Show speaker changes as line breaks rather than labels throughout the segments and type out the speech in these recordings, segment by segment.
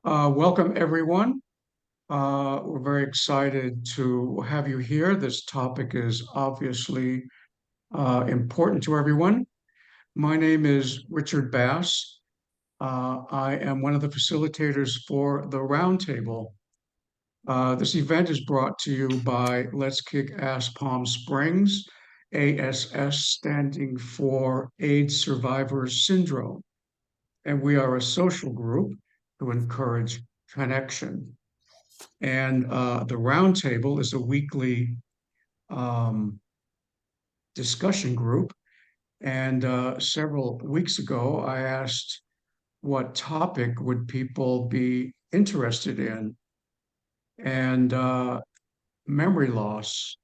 Welcome, everyone. We're very excited to have you here. This topic is obviously important to everyone. My name is Richard Bass. I am one of the facilitators for the Roundtable. This event is brought to you by Let's Kick Ass Palm Springs, ASS standing for AIDS Survivors Syndrome. And we are a social group to encourage connection. And the Roundtable is a weekly um, discussion group. And several weeks ago, I asked what topic would people be interested in? And memory loss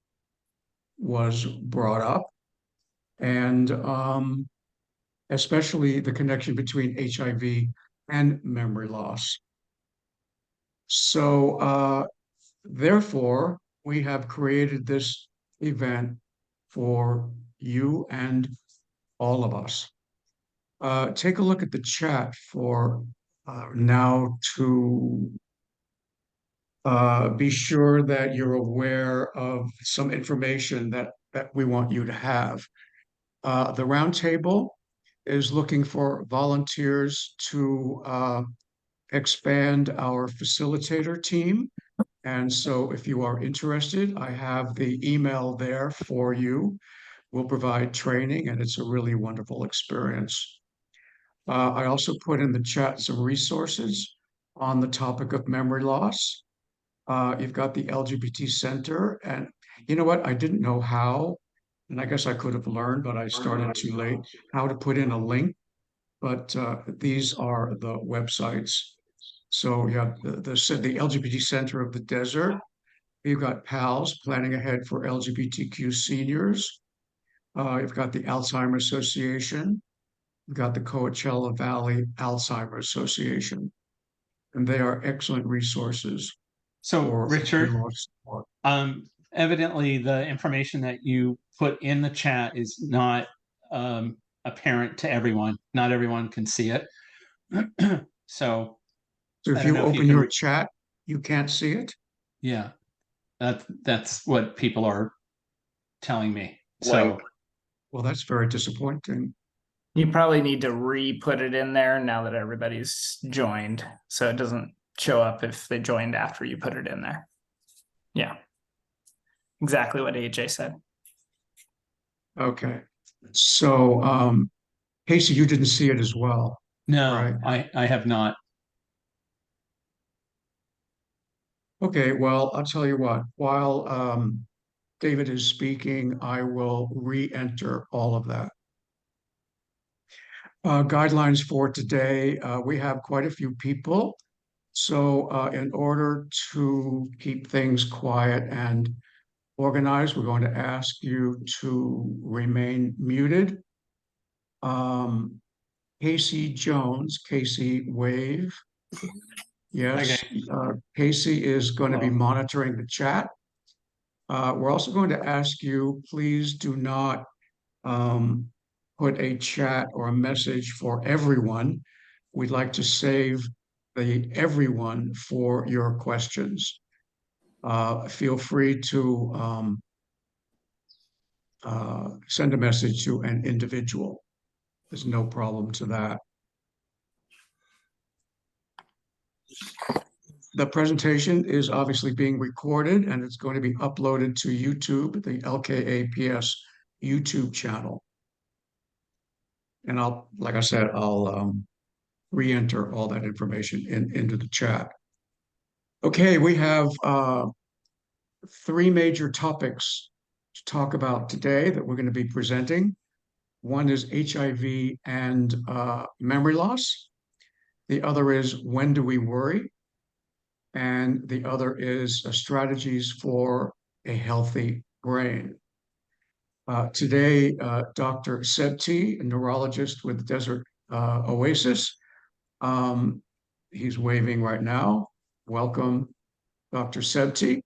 was brought up, and especially the connection between HIV and memory loss. So, therefore, we have created this event for you and all of us. Take a look at the chat for now to be sure that you're aware of some information that we want you to have. The roundtable is looking for volunteers to expand our facilitator team. And so if you are interested, I have the email there for you. We'll provide training, and it's a really wonderful experience. I also put in the chat some resources on the topic of memory loss. You've got the LGBT Center, and you know what? I didn't know how, and I guess I could have learned, but I started too late, how to put in a link. But these are the websites. So you have the LGBT Center of the Desert. You've got PALS, Planning Ahead for LGBTQ Seniors. You've got the Alzheimer's Association. You've got the Coachella Valley Alzheimer's Association. And they are excellent resources
So,
for
Richard,
support.
evidently the information that you put in the chat is not apparent to everyone. Not everyone can see it. So,
So
I
if
don't
you
know if you
open
can.
your chat, you can't see it.
Yeah, that's what people are telling me.
Like,
So,
Well, that's very disappointing.
you probably need to re-put it in there now that everybody's joined, so it doesn't show up if they joined after you put it in there. Yeah, exactly what AJ said.
Okay. So, Casey, you didn't see it as well,
no,
right?
I have not.
Okay, well, I'll tell you what, while David is speaking, I will re-enter all of that. Guidelines for today, we have quite a few people. So in order to keep things quiet and organized, we're going to ask you to remain muted. Um, Casey Jones, Casey wave. Yes, Casey is going to be monitoring the chat. We're also going to ask you, please do not put a chat or a message for everyone. We'd like to save the everyone for your questions. Feel free to send a message to an individual. There's no problem to that. The presentation is obviously being recorded and it's going to be uploaded to YouTube, the LKAPS YouTube channel. And like I said, I'll re-enter all that information into the chat. Okay, we have three major topics to talk about today that we're going to be presenting. One is HIV and memory loss. The other is when do we worry? And the other is strategies for a healthy brain. Today, Dr. Sebti, a neurologist with Desert Oasis, he's waving right now. Welcome, Dr. Sebti.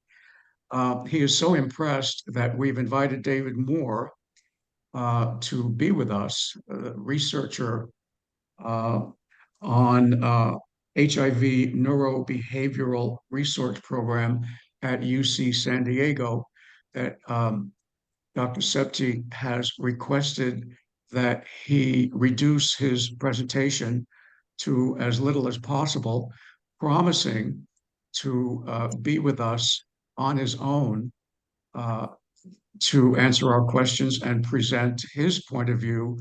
He is so impressed that we've invited David Moore to be with us, a researcher on HIV Neurobehavioral Research Program at UC San Diego that Dr. Sebti has requested that he reduce his presentation to as little as possible, promising to be with us on his own to answer our questions and present his point of view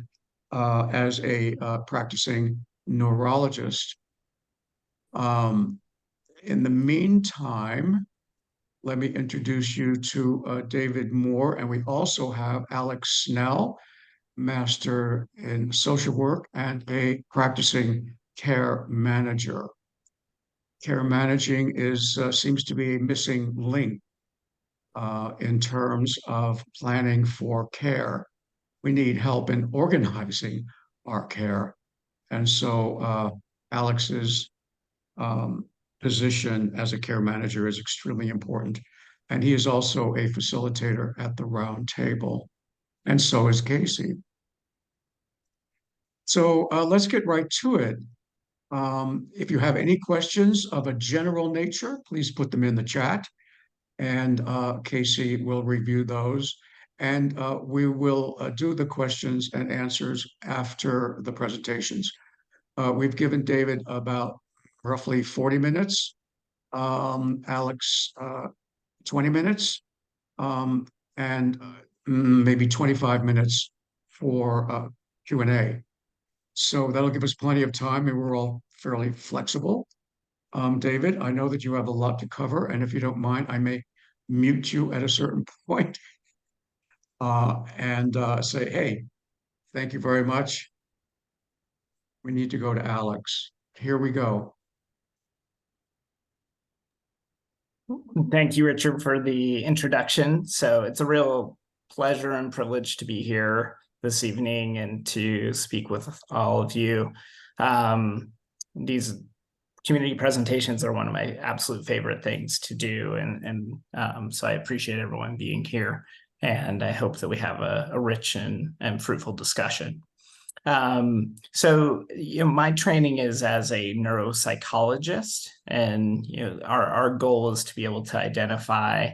as a practicing neurologist. In the meantime, let me introduce you to David Moore, and we also have Alex Snell, Master in Social Work and a practicing care manager. Care managing seems to be a missing link in terms of planning for care. We need help in organizing our care. And so Alex's position as a care manager is extremely important. And he is also a facilitator at the Roundtable. And so is Casey. So let's get right to it. If you have any questions of a general nature, please put them in the chat. And Casey will review those. And we will do the questions and answers after the presentations. We've given David about roughly 40 minutes, Alex 20 minutes, and maybe 25 minutes for Q&A. So that'll give us plenty of time, and we're all fairly flexible. David, I know that you have a lot to cover, and if you don't mind, I may mute you at a certain point and say, hey, thank you very much. We need to go to Alex. Here we go.
Thank you, Richard, for the introduction. So it's a real pleasure and privilege to be here this evening and to speak with all of you. These community presentations are one of my absolute favorite things to do. And so I appreciate everyone being here. And I hope that we have a rich and fruitful discussion. So, my training is as a neuropsychologist, and, our goal is to be able to identify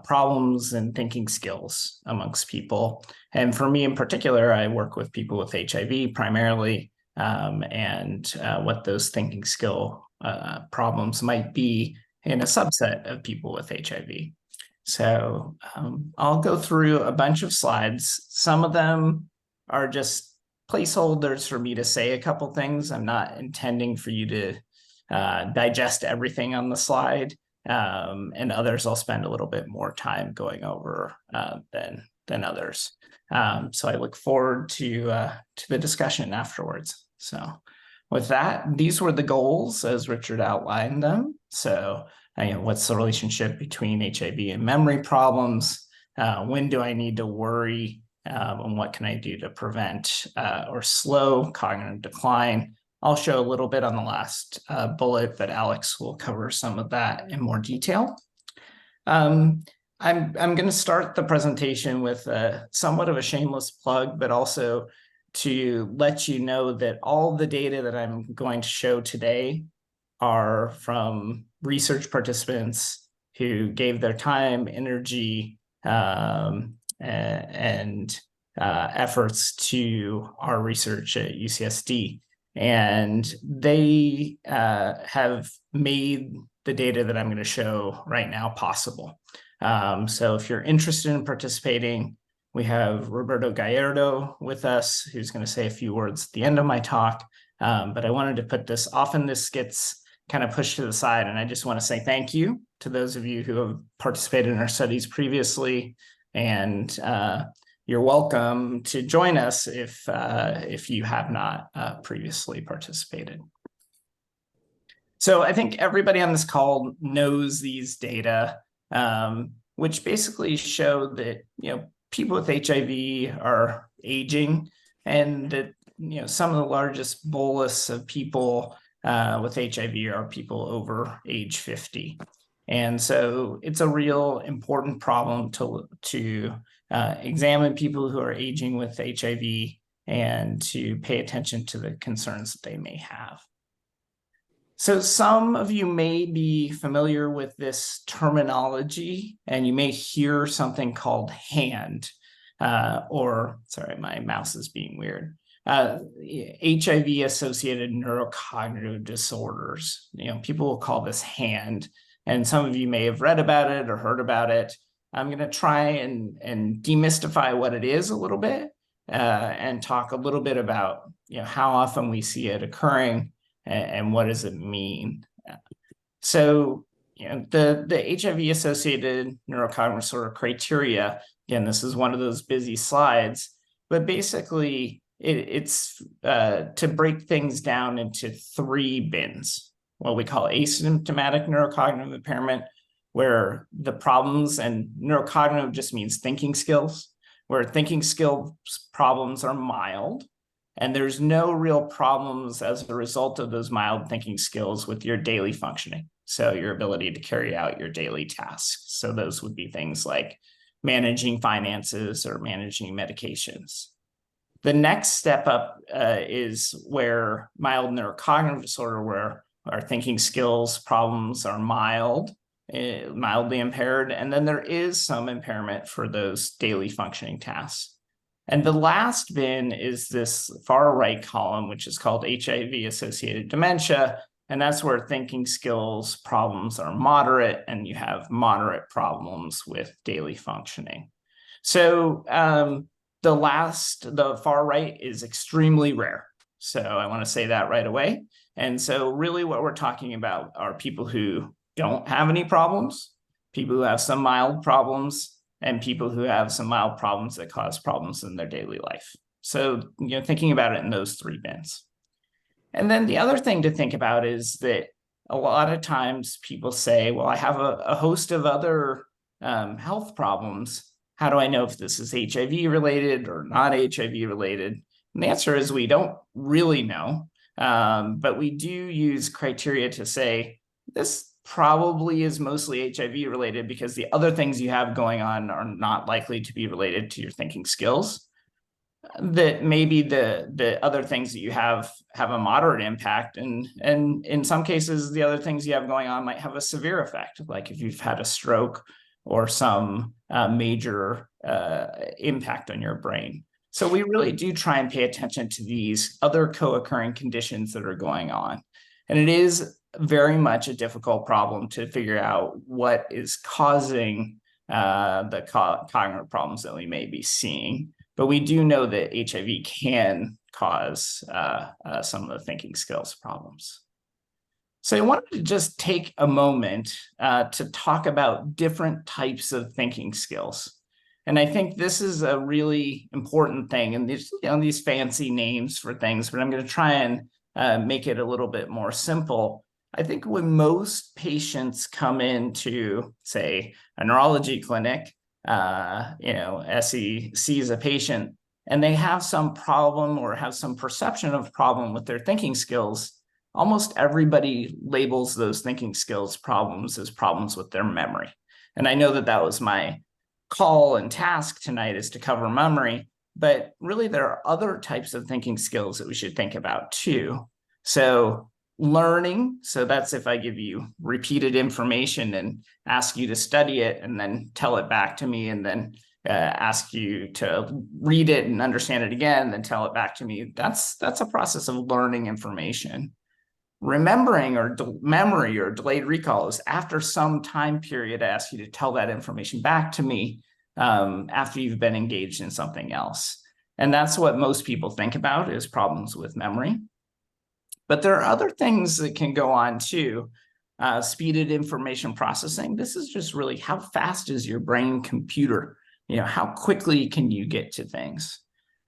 problems and thinking skills amongst people. And for me in particular, I work with people with HIV primarily, and what those thinking skill problems might be in a subset of people with HIV. So I'll go through a bunch of slides. Some of them are just placeholders for me to say a couple things. I'm not intending for you to digest everything on the slide, and others I'll spend a little bit more time going over than others. So I look forward to the discussion afterwards. So with that, these were the goals as Richard outlined them. So what's the relationship between HIV and memory problems? When do I need to worry? And what can I do to prevent or slow cognitive decline? I'll show a little bit on the last bullet, but Alex will cover some of that in more detail. I'm going to start the presentation with somewhat of a shameless plug, but also to let you know that all the data that I'm going to show today are from research participants who gave their time, energy, and efforts to our research at UCSD. And they have made the data that I'm going to show right now possible. So if you're interested in participating, we have Roberto Gallardo with us, who's going to say a few words at the end of my talk. But I wanted to put this, often this gets kind of pushed to the side. And I just want to say thank you to those of you who have participated in our studies previously. And you're welcome to join us if you have not previously participated. So I think everybody on this call knows these data, which basically show that people with HIV are aging, and that some of the largest bolus of people with HIV are people over age 50. And so it's a real important problem to examine people who are aging with HIV and to pay attention to the concerns that they may have. So some of you may be familiar with this terminology, and you may hear something called HAND, sorry, my mouse is being weird. HIV-associated neurocognitive disorders. People will call this HAND, and some of you may have read about it or heard about it. I'm going to try and demystify what it is a little bit, and talk a little bit about how often we see it occurring and what does it mean. So the HIV-associated neurocognitive disorder criteria, again, this is one of those busy slides, but basically it's to break things down into 3 bins, what we call asymptomatic neurocognitive impairment, where the problems, and neurocognitive just means thinking skills, where thinking skills problems are mild, and there's no real problems as a result of those mild thinking skills with your daily functioning. So your ability to carry out your daily tasks. So those would be things like managing finances or managing medications. The next step up is where mild neurocognitive disorder, where our thinking skills problems are mildly impaired, and then there is some impairment for those daily functioning tasks. And the last bin is this far right column, which is called HIV-associated dementia, and that's where thinking skills problems are moderate, and you have moderate problems with daily functioning. So the far right is extremely rare. So I want to say that right away. And so really what we're talking about are people who don't have any problems, people who have some mild problems, and people who have some mild problems that cause problems in their daily life. So, thinking about it in those 3 bins. And then the other thing to think about is that a lot of times people say, well, I have a host of other health problems. How do I know if this is HIV related or not HIV related? And the answer is we don't really know, but we do use criteria to say this probably is mostly HIV related because the other things you have going on are not likely to be related to your thinking skills. That maybe the other things that you have a moderate impact, and in some cases the other things you have going on might have a severe effect, like if you've had a stroke or some major impact on your brain. So we really do try and pay attention to these other co-occurring conditions that are going on. And it is very much a difficult problem to figure out what is causing the cognitive problems that we may be seeing. But we do know that HIV can cause some of the thinking skills problems. So I wanted to just take a moment to talk about different types of thinking skills. And I think this is a really important thing. And there's these fancy names for things, but I'm going to try and make it a little bit more simple. I think when most patients come into, say, a neurology clinic, SE sees a patient and they have some problem or have some perception of problem with their thinking skills, almost everybody labels those thinking skills problems as problems with their memory. And I know that that was my call and task tonight, is to cover memory, but really there are other types of thinking skills that we should think about too. So learning, so that's if I give you repeated information and ask you to study it and then tell it back to me, and then ask you to read it and understand it again, and then tell it back to me. That's a process of learning information. Remembering or memory or delayed recall is after some time period, I ask you to tell that information back to me after you've been engaged in something else. And that's what most people think about is problems with memory. But there are other things that can go on too. Speeded information processing. This is just really how fast is your brain computer? How quickly can you get to things?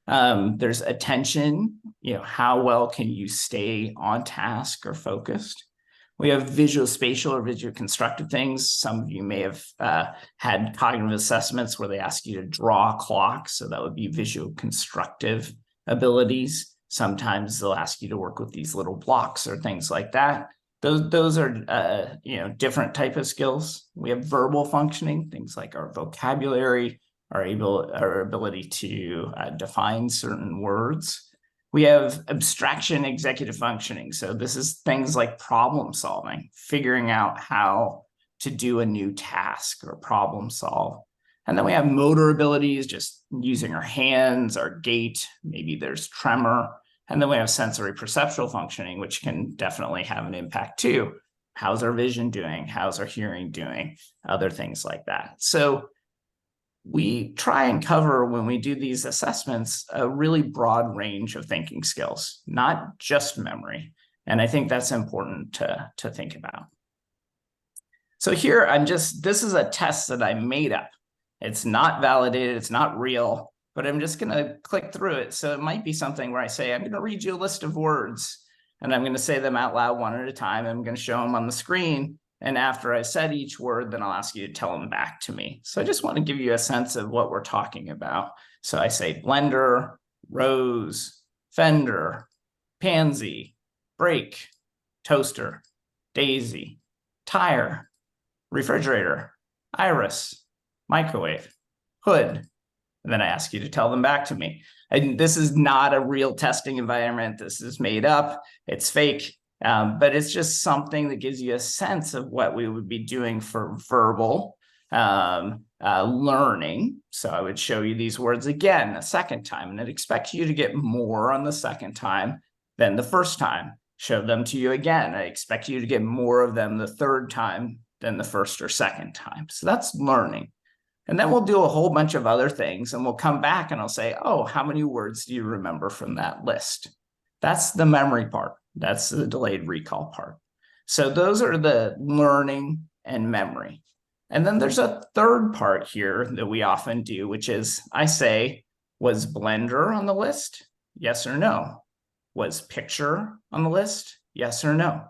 There's attention, how well can you stay on task or focused? We have visual spatial or visual constructive things. Some of you may have had cognitive assessments where they ask you to draw clocks. So that would be visual constructive abilities. Sometimes they'll ask you to work with these little blocks or things like that. Those are different type of skills. We have verbal functioning, things like our vocabulary, our ability to define certain words. We have abstraction executive functioning. So this is things like problem solving, figuring out how to do a new task or problem solve. And then we have motor abilities, just using our hands, our gait, maybe there's tremor. And then we have sensory perceptual functioning, which can definitely have an impact too. How's our vision doing? How's our hearing doing? Other things like that. So we try and cover, when we do these assessments, a really broad range of thinking skills, not just memory. And I think that's important to think about. So here this is a test that I made up. It's not validated, it's not real, but I'm just gonna click through it. So it might be something where I say, I'm gonna read you a list of words and I'm gonna say them out loud one at a time. I'm gonna show them on the screen. And after I said each word, then I'll ask you to tell them back to me. So I just want to give you a sense of what we're talking about. So I say blender, rose, fender, pansy, brake, toaster, daisy, tire, refrigerator, iris, microwave, hood. And then I ask you to tell them back to me. And this is not a real testing environment. This is made up. It's fake. But it's just something that gives you a sense of what we would be doing for verbal learning. So I would show you these words again a second time, and I'd expect you to get more on the second time than the first time. Show them to you again. I expect you to get more of them the third time than the first or second time. So that's learning. And then we'll do a whole bunch of other things, and we'll come back and I'll say, oh, how many words do you remember from that list? That's the memory part. That's the delayed recall part. So those are the learning and memory. And then there's a third part here that we often do, which is I say, was blender on the list? Yes or no? Was picture on the list? Yes or no?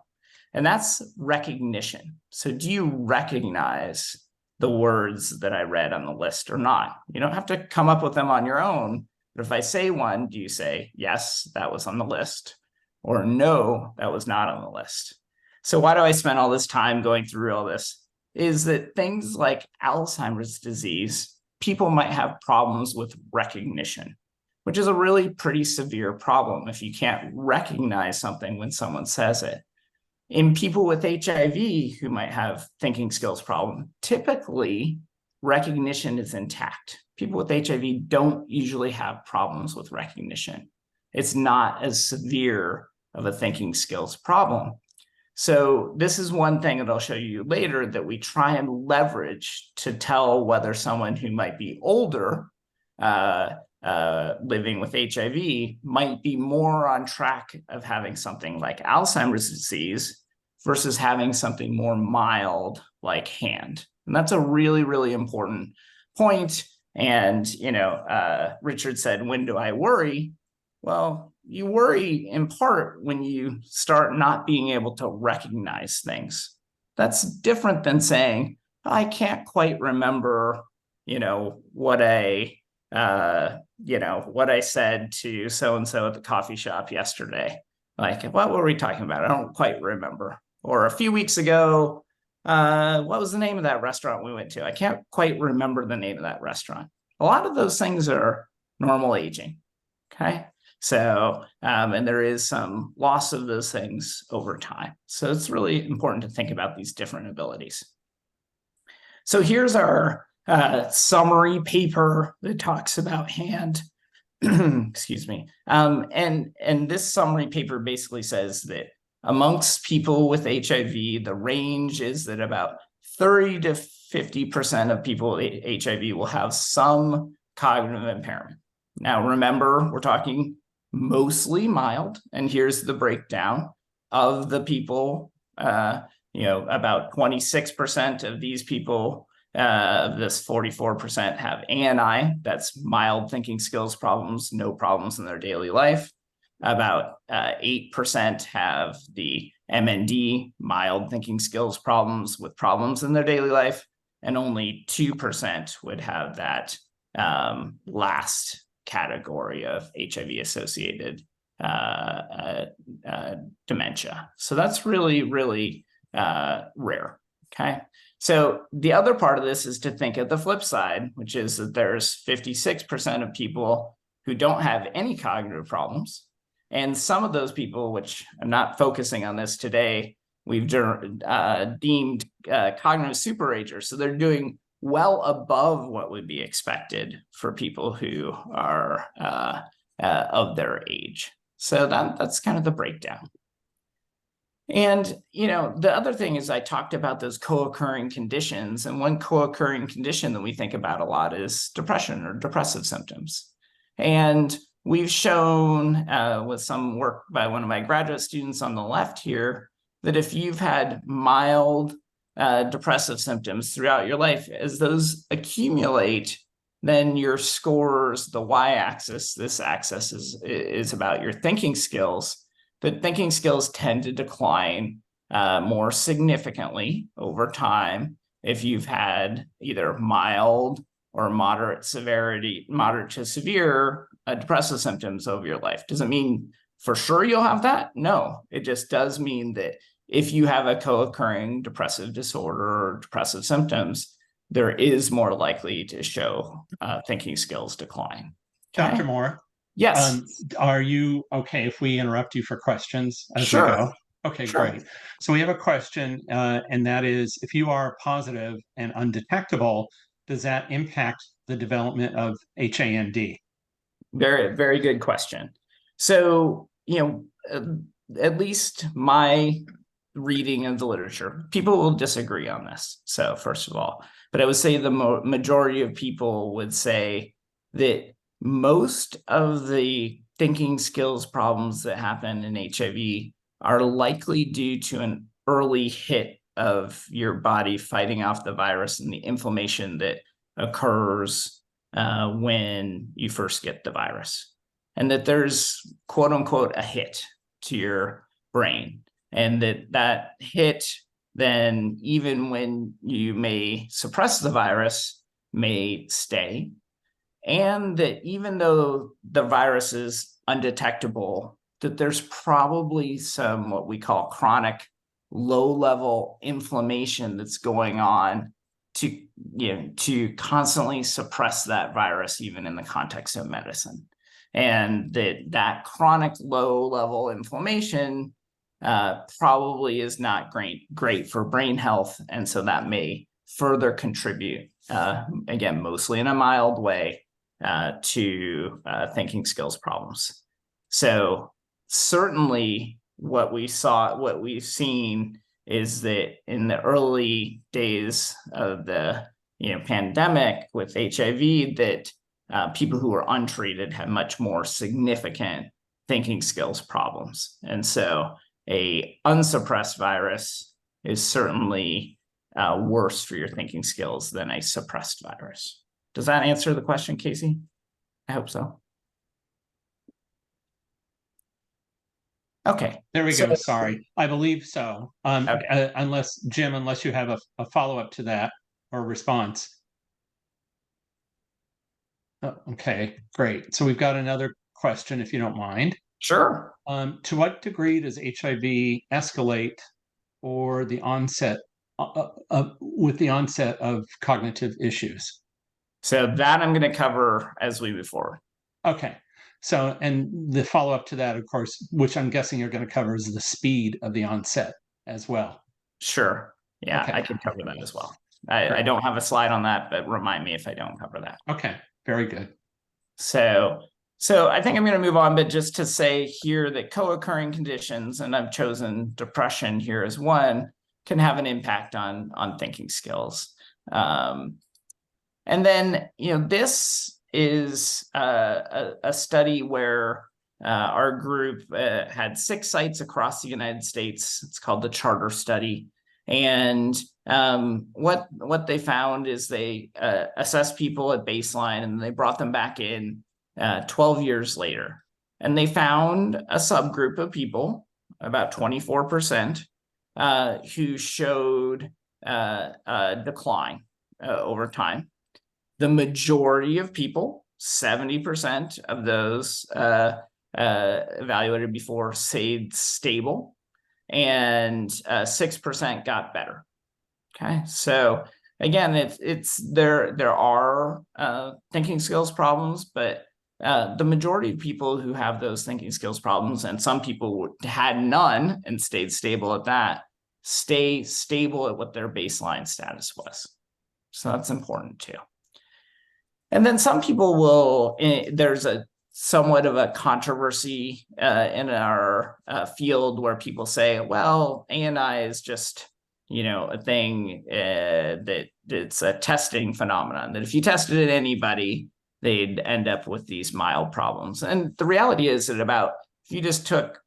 And that's recognition. So do you recognize the words that I read on the list or not? You don't have to come up with them on your own. But if I say one, do you say, yes, that was on the list? Or no, that was not on the list? So why do I spend all this time going through all this? Is that things like Alzheimer's disease, people might have problems with recognition, which is a really pretty severe problem if you can't recognize something when someone says it. In people with HIV who might have thinking skills problem, typically recognition is intact. People with HIV don't usually have problems with recognition. It's not as severe of a thinking skills problem. So this is one thing that I'll show you later that we try and leverage to tell whether someone who might be older living with HIV might be more on track of having something like Alzheimer's disease versus having something more mild like hand. And that's a really, really important point. And, Richard said, when do I worry? Well, you worry in part when you start not being able to recognize things. That's different than saying, I can't quite remember, what I said to so-and-so at the coffee shop yesterday. Like, what were we talking about? I don't quite remember. Or a few weeks ago, what was the name of that restaurant we went to? I can't quite remember the name of that restaurant. A lot of those things are normal aging, okay? So, and there is some loss of those things over time. So it's really important to think about these different abilities. So here's our summary paper that talks about hand. Excuse me. And this summary paper basically says that amongst people with HIV, the range is that about 30 to 50% of people with HIV will have some cognitive impairment. Now, remember, we're talking mostly mild, and here's the breakdown of the people. About 26% of these people, this 44% have ANI, that's mild thinking skills problems, no problems in their daily life. About 8% have the MND, mild thinking skills problems with problems in their daily life, and only 2% would have that last category of HIV-associated dementia. So that's really, really rare, okay? So the other part of this is to think of the flip side, which is that there's 56% of people who don't have any cognitive problems, And some of those people, which I'm not focusing on this today, we've deemed cognitive superagers. So they're doing well above what would be expected for people who are of their age. So that's kind of the breakdown. And, the other thing is I talked about those co-occurring conditions. And one co-occurring condition that we think about a lot is depression or depressive symptoms. And we've shown with some work by one of my graduate students on the left here, that if you've had mild depressive symptoms throughout your life, as those accumulate, then your scores, the y-axis, this axis is about your thinking skills, but thinking skills tend to decline more significantly over time if you've had either mild or moderate to severe depressive symptoms over your life. Does it mean for sure you'll have that? No, it just does mean that if you have a co-occurring depressive disorder or depressive symptoms, there is more likely to show thinking skills decline. Okay?
Dr. Moore,
yes.
Are you okay if we interrupt you for questions as
Sure.
we go? Okay,
Sure.
great. So we have a question, and that is, if you are positive and undetectable, does that impact the development of HAND?
Very, very good question. So, at least my reading of the literature, people will disagree on this. So first of all, but I would say the majority of people would say that most of the thinking skills problems that happen in HIV are likely due to an early hit of your body fighting off the virus and the inflammation that occurs when you first get the virus, and that there's quote unquote a hit to your brain, and that hit then, even when you may suppress the virus, may stay, and that even though the virus is undetectable, that there's probably some what we call chronic low-level inflammation that's going on to constantly suppress that virus, even in the context of medicine. And that chronic low-level inflammation probably is not great for brain health. And so that may further contribute, again, mostly in a mild way, to thinking skills problems. So certainly what we've seen is that in the early days of the pandemic with HIV, that people who were untreated had much more significant thinking skills problems. And so a unsuppressed virus is certainly worse for your thinking skills than a suppressed virus. Does that answer the question, Casey? I hope so. Okay.
There we go. Sorry. I believe so.
Okay.
Unless you have a follow-up to that or response. Oh, okay, great. So we've got another question, if you don't mind.
Sure.
To what degree does HIV escalate or the onset with the onset of cognitive issues?
So that I'm going to cover as we move forward.
Okay. So, and the follow-up to that, of course, which I'm guessing you're going to cover, is the speed of the onset as well.
Sure. Yeah,
okay.
I can cover that as well. I don't have a slide on that, but remind me if I don't cover that.
Okay, very good.
So I think I'm going to move on, but just to say here that co-occurring conditions, and I've chosen depression here as one, can have an impact on thinking skills. And then, this is a study where our group had 6 sites across the United States. It's called the Charter Study. And what they found is they assessed people at baseline, and they brought them back in 12 years later. And they found a subgroup of people, about 24%, who showed a decline over time. The majority of people, 70% of those evaluated before, stayed stable, and 6% got better. Okay, so again, there are thinking skills problems, but the majority of people who have those thinking skills problems, and some people had none and stayed stable at that, stay stable at what their baseline status was. So that's important too. And then some people will, there's a somewhat of a controversy in our field where people say, well, ANI is just, a thing that it's a testing phenomenon, that if you tested it anybody, they'd end up with these mild problems. And the reality is that if you just took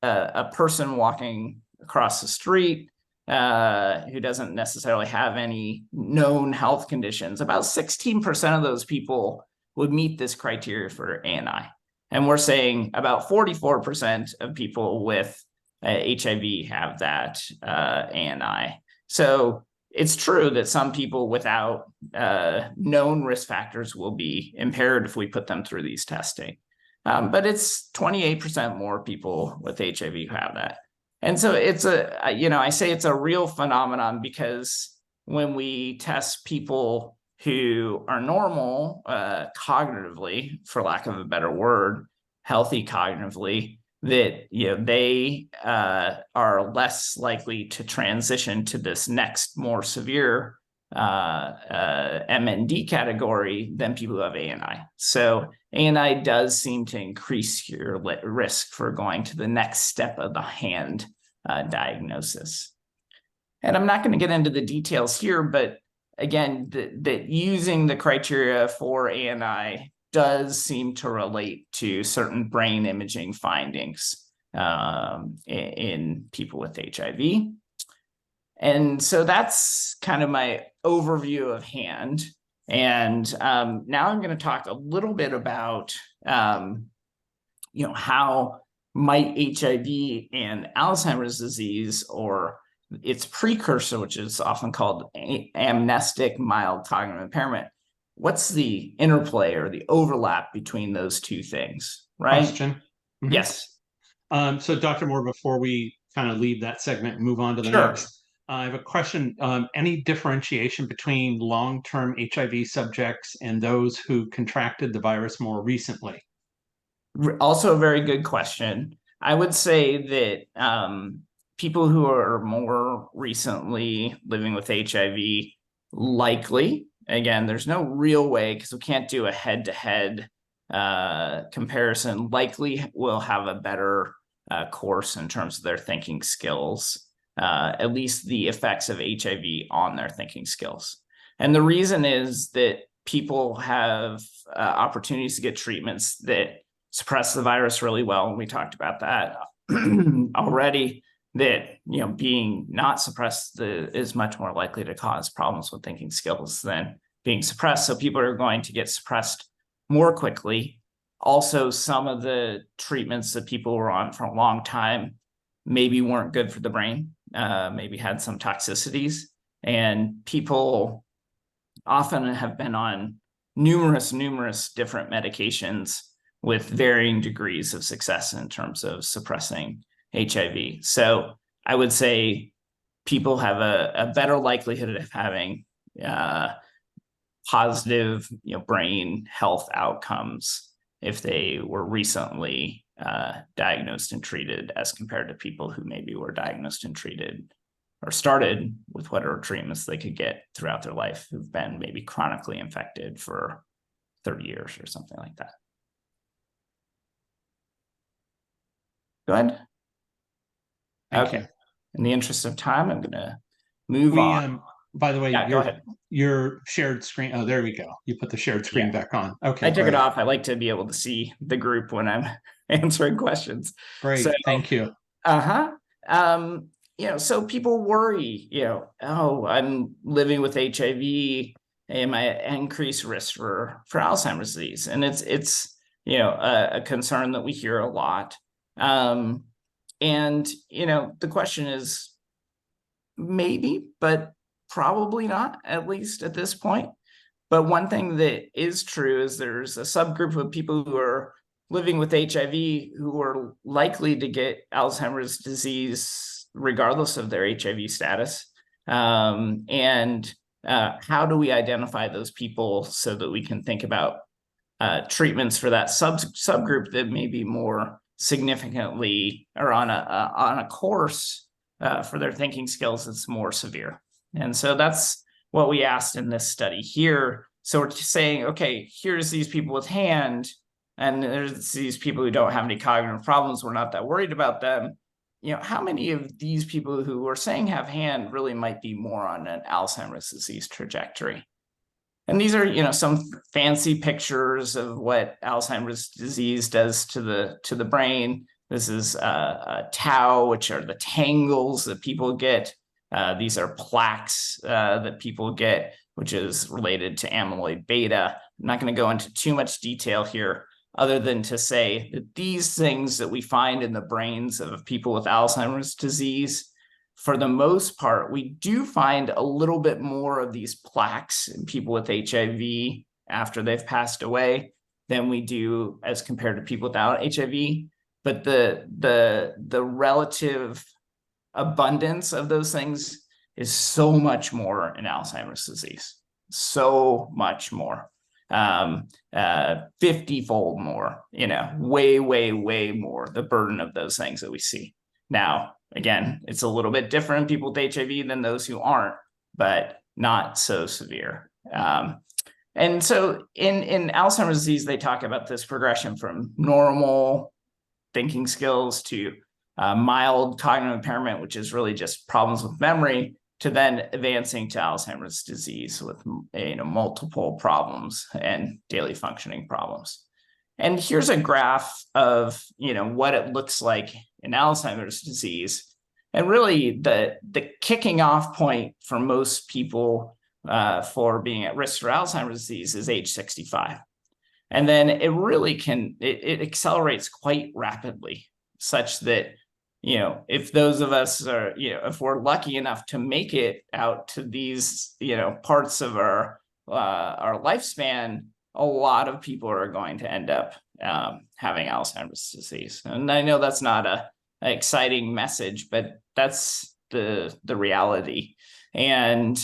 a person walking across the street who doesn't necessarily have any known health conditions, about 16% of those people would meet this criteria for ANI. And we're saying about 44% of people with HIV have that ANI. So it's true that some people without known risk factors will be impaired if we put them through these testing. But it's 28% more people with HIV who have that. And so it's I say it's a real phenomenon because when we test people who are normal cognitively, for lack of a better word, healthy cognitively, that they are less likely to transition to this next more severe MND category than people who have ANI. So ANI does seem to increase your risk for going to the next step of the hand diagnosis. And I'm not going to get into the details here, but again, that using the criteria for ANI does seem to relate to certain brain imaging findings in people with HIV. And so that's kind of my overview of hand. And now I'm going to talk a little bit about, how might HIV and Alzheimer's disease, or its precursor, which is often called amnestic mild cognitive impairment, what's the interplay or the overlap between those two things, right?
Question. Mm-hmm.
Yes.
So Dr. Moore, before we kind of leave that segment and move on to the
Sure.
next, I have a question. Any differentiation between long-term HIV subjects and those who contracted the virus more recently?
Also a very good question. I would say that people who are more recently living with HIV likely, again, there's no real way because we can't do a head-to-head comparison, likely will have a better course in terms of their thinking skills, at least the effects of HIV on their thinking skills. And the reason is that people have opportunities to get treatments that suppress the virus really well. And we talked about that already, that being not suppressed is much more likely to cause problems with thinking skills than being suppressed. So people are going to get suppressed more quickly. Also, some of the treatments that people were on for a long time maybe weren't good for the brain, maybe had some toxicities, and people often have been on numerous different medications with varying degrees of success in terms of suppressing HIV. So I would say people have a better likelihood of having positive brain health outcomes if they were recently diagnosed and treated as compared to people who maybe were diagnosed and treated or started with whatever treatments they could get throughout their life, who've been maybe chronically infected for 30 years or something like that. Go ahead.
Thank you.
In the interest of time, I'm going to move on.
By the way,
go ahead.
Your shared screen. Oh, there we go. You put the shared screen back on. Okay.
I took it off. I like to be able to see the group when I'm answering questions.
Great. So, thank you.
So people worry, oh, I'm living with HIV. Am I at increased risk for Alzheimer's disease? And it's a concern that we hear a lot. And the question is maybe, but probably not, at least at this point. But one thing that is true is there's a subgroup of people who are living with HIV who are likely to get Alzheimer's disease regardless of their HIV status. And how do we identify those people so that we can think about treatments for that subgroup that may be more significantly or on a course for their thinking skills that's more severe. And so that's what we asked in this study here. So we're saying, okay, here's these people with hand, and there's these people who don't have any cognitive problems. We're not that worried about them. How many of these people who we're saying have hand really might be more on an Alzheimer's disease trajectory? And these are, some fancy pictures of what Alzheimer's disease does to the brain. This is tau, which are the tangles that people get. These are plaques that people get, which is related to amyloid beta. I'm not going to go into too much detail here, other than to say that these things that we find in the brains of people with Alzheimer's disease, for the most part, we do find a little bit more of these plaques in people with HIV after they've passed away than we do as compared to people without HIV. But the relative abundance of those things is so much more in Alzheimer's disease, so much more, 50-fold more, way, way, way more, the burden of those things that we see. Now, again, it's a little bit different in people with HIV than those who aren't, but not so severe. And so in Alzheimer's disease, they talk about this progression from normal thinking skills to mild cognitive impairment, which is really just problems with memory, to then advancing to Alzheimer's disease with multiple problems and daily functioning problems. And here's a graph of what it looks like in Alzheimer's disease. And really the kicking off point for most people for being at risk for Alzheimer's disease is age 65. And then it really it accelerates quite rapidly, such that if those of us are, if we're lucky enough to make it out to these, parts of our lifespan, a lot of people are going to end up having Alzheimer's disease. And I know that's not an exciting message, but that's the reality. And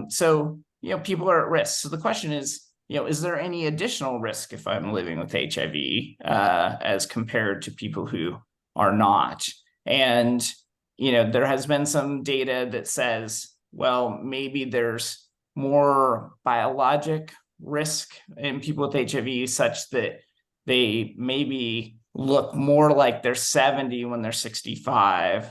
so, people are at risk. So the question is, is there any additional risk if I'm living with HIV as compared to people who are not? And, there has been some data that says, well, maybe there's more biologic risk in people with HIV, such that they maybe look more like they're 70 when they're 65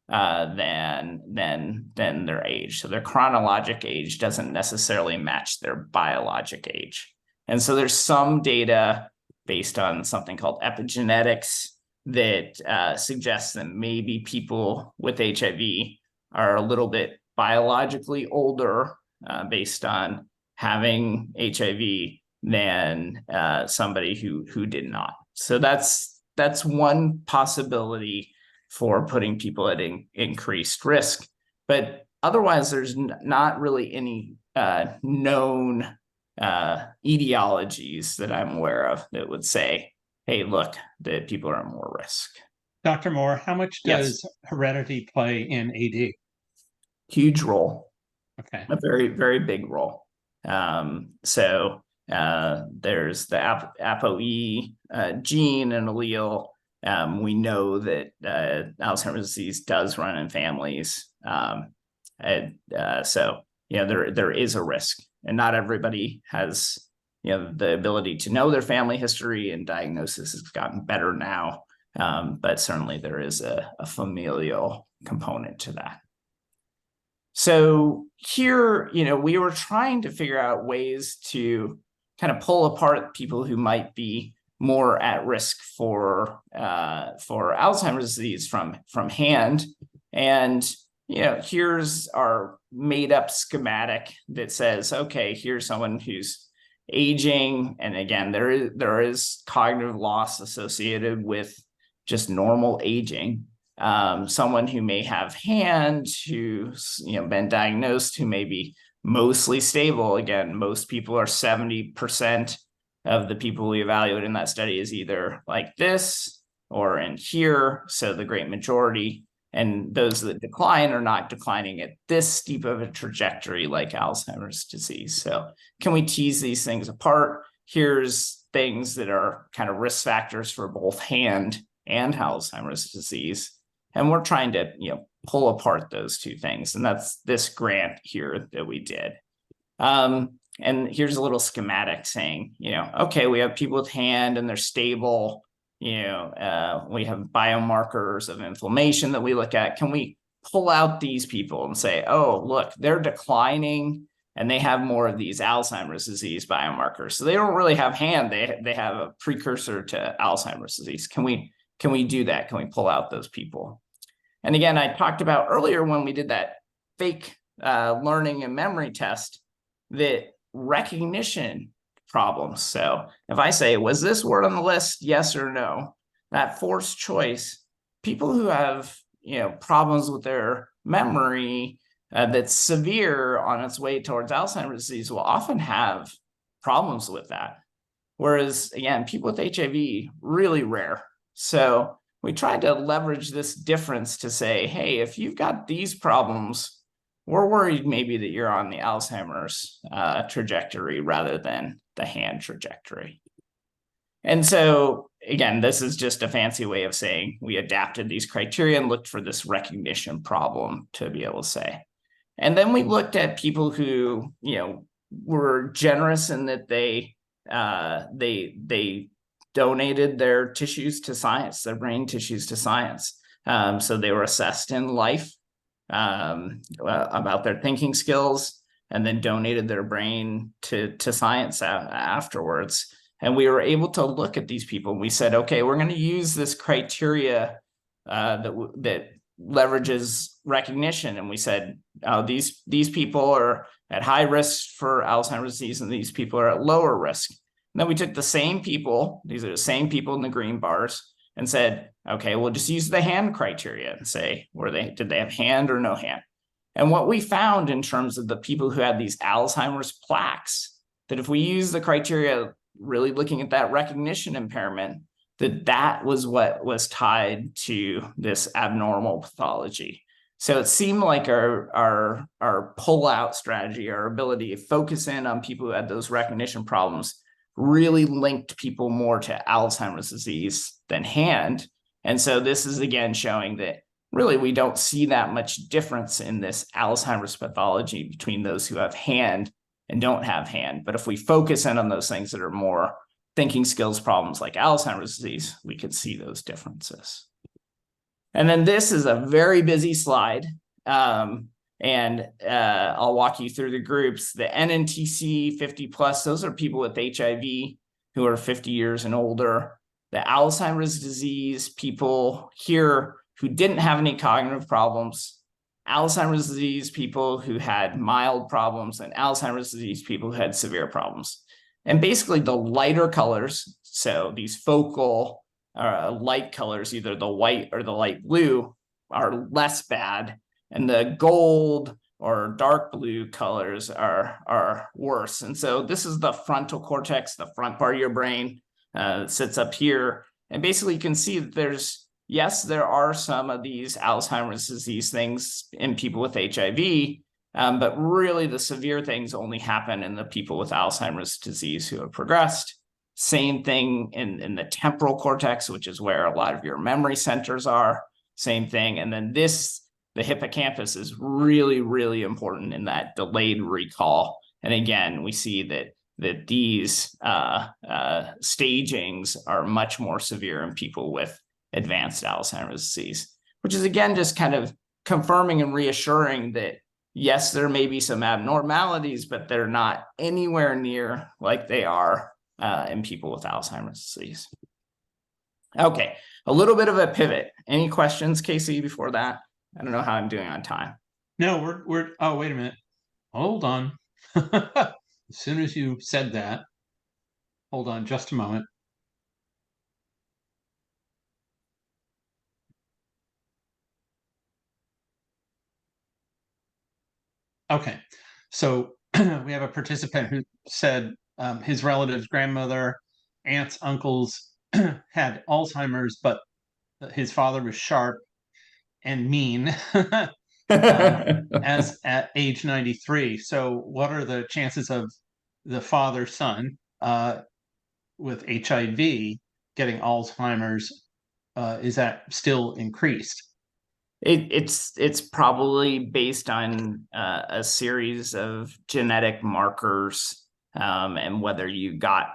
than their age. So their chronologic age doesn't necessarily match their biologic age. And so there's some data based on something called epigenetics that suggests that maybe people with HIV are a little bit biologically older based on having HIV than somebody who did not. So that's one possibility for putting people at increased risk. But otherwise, there's not really any known etiologies that I'm aware of that would say, hey, look, that people are at more risk.
Dr. Moore, how much does heredity play in AD?
Huge role.
Okay.
A very, very big role. So there's the ApoE gene and allele. We know that Alzheimer's disease does run in families. So there is a risk, and not everybody has the ability to know their family history, and diagnosis has gotten better now. But certainly there is a familial component to that. So here, we were trying to figure out ways to kind of pull apart people who might be more at risk for Alzheimer's disease from hand. And here's our made up schematic that says, okay, here's someone who's aging, and again, there is cognitive loss associated with just normal aging. Someone who may have hand, who's been diagnosed, who may be mostly stable. Again, most people are 70% of the people we evaluate in that study is either like this or in here. So the great majority, and those that decline are not declining at this steep of a trajectory like Alzheimer's disease. So can we tease these things apart? Here's things that are kind of risk factors for both hand and Alzheimer's disease. And we're trying to, pull apart those two things. And that's this grant here that we did. And here's a little schematic saying, okay, we have people with hand and they're stable. We have biomarkers of inflammation that we look at. Can we pull out these people and say, oh, look, they're declining and they have more of these Alzheimer's disease biomarkers. So they don't really have hand. They have a precursor to Alzheimer's disease. Can we do that? Can we pull out those people? And again, I talked about earlier when we did that fake learning and memory test, that recognition problems. So if I say, was this word on the list? Yes or no? That forced choice, people who have, problems with their memory that's severe on its way towards Alzheimer's disease will often have problems with that. Whereas, again, people with HIV, really rare. So we tried to leverage this difference to say, hey, if you've got these problems, we're worried maybe that you're on the Alzheimer's trajectory rather than the hand trajectory. And so, again, this is just a fancy way of saying we adapted these criteria and looked for this recognition problem to be able to say. And then we looked at people who, were generous in that they donated their tissues to science, their brain tissues to science. So they were assessed in life about their thinking skills, and then donated their brain to science afterwards. And we were able to look at these people. We said, okay, we're going to use this criteria that leverages recognition. And we said, oh, these people are at high risk for Alzheimer's disease, and these people are at lower risk. And then we took the same people, these are the same people in the green bars, and said, okay, we'll just use the hand criteria and say, did they have hand or no hand? And what we found in terms of the people who had these Alzheimer's plaques, that if we use the criteria really looking at that recognition impairment, that was what was tied to this abnormal pathology. So it seemed like our pull-out strategy, our ability to focus in on people who had those recognition problems, really linked people more to Alzheimer's disease than hand. And so this is again showing that really we don't see that much difference in this Alzheimer's pathology between those who have hand and don't have hand. But if we focus in on those things that are more thinking skills problems like Alzheimer's disease, we could see those differences. And then this is a very busy slide. And I'll walk you through the groups. The NNTC 50 plus, those are people with HIV who are 50 years and older. The Alzheimer's disease people here who didn't have any cognitive problems. Alzheimer's disease people who had mild problems, and Alzheimer's disease people who had severe problems. And basically the lighter colors, so these focal light colors, either the white or the light blue, are less bad. And the gold or dark blue colors are worse. And so this is the frontal cortex, the front part of your brain that sits up here. And basically you can see that there are some of these Alzheimer's disease things in people with HIV, but really the severe things only happen in the people with Alzheimer's disease who have progressed. Same thing in the temporal cortex, which is where a lot of your memory centers are. Same thing. And then the hippocampus is really, really important in that delayed recall. And again, we see that these stagings are much more severe in people with advanced Alzheimer's disease, which is again just kind of confirming and reassuring that yes, there may be some abnormalities, but they're not anywhere near like they are in people with Alzheimer's disease. Okay, a little bit of a pivot. Any questions, Casey, before that? I don't know how I'm doing on time.
No, oh, wait a minute. Hold on. As soon as you said that, hold on just a moment. Okay, so we have a participant who said his relatives, grandmother, aunts, uncles had Alzheimer's, but his father was sharp and mean as at age 93. So what are the chances of the father-son with HIV getting Alzheimer's, is that still increased?
It's probably based on a series of genetic markers, and whether you got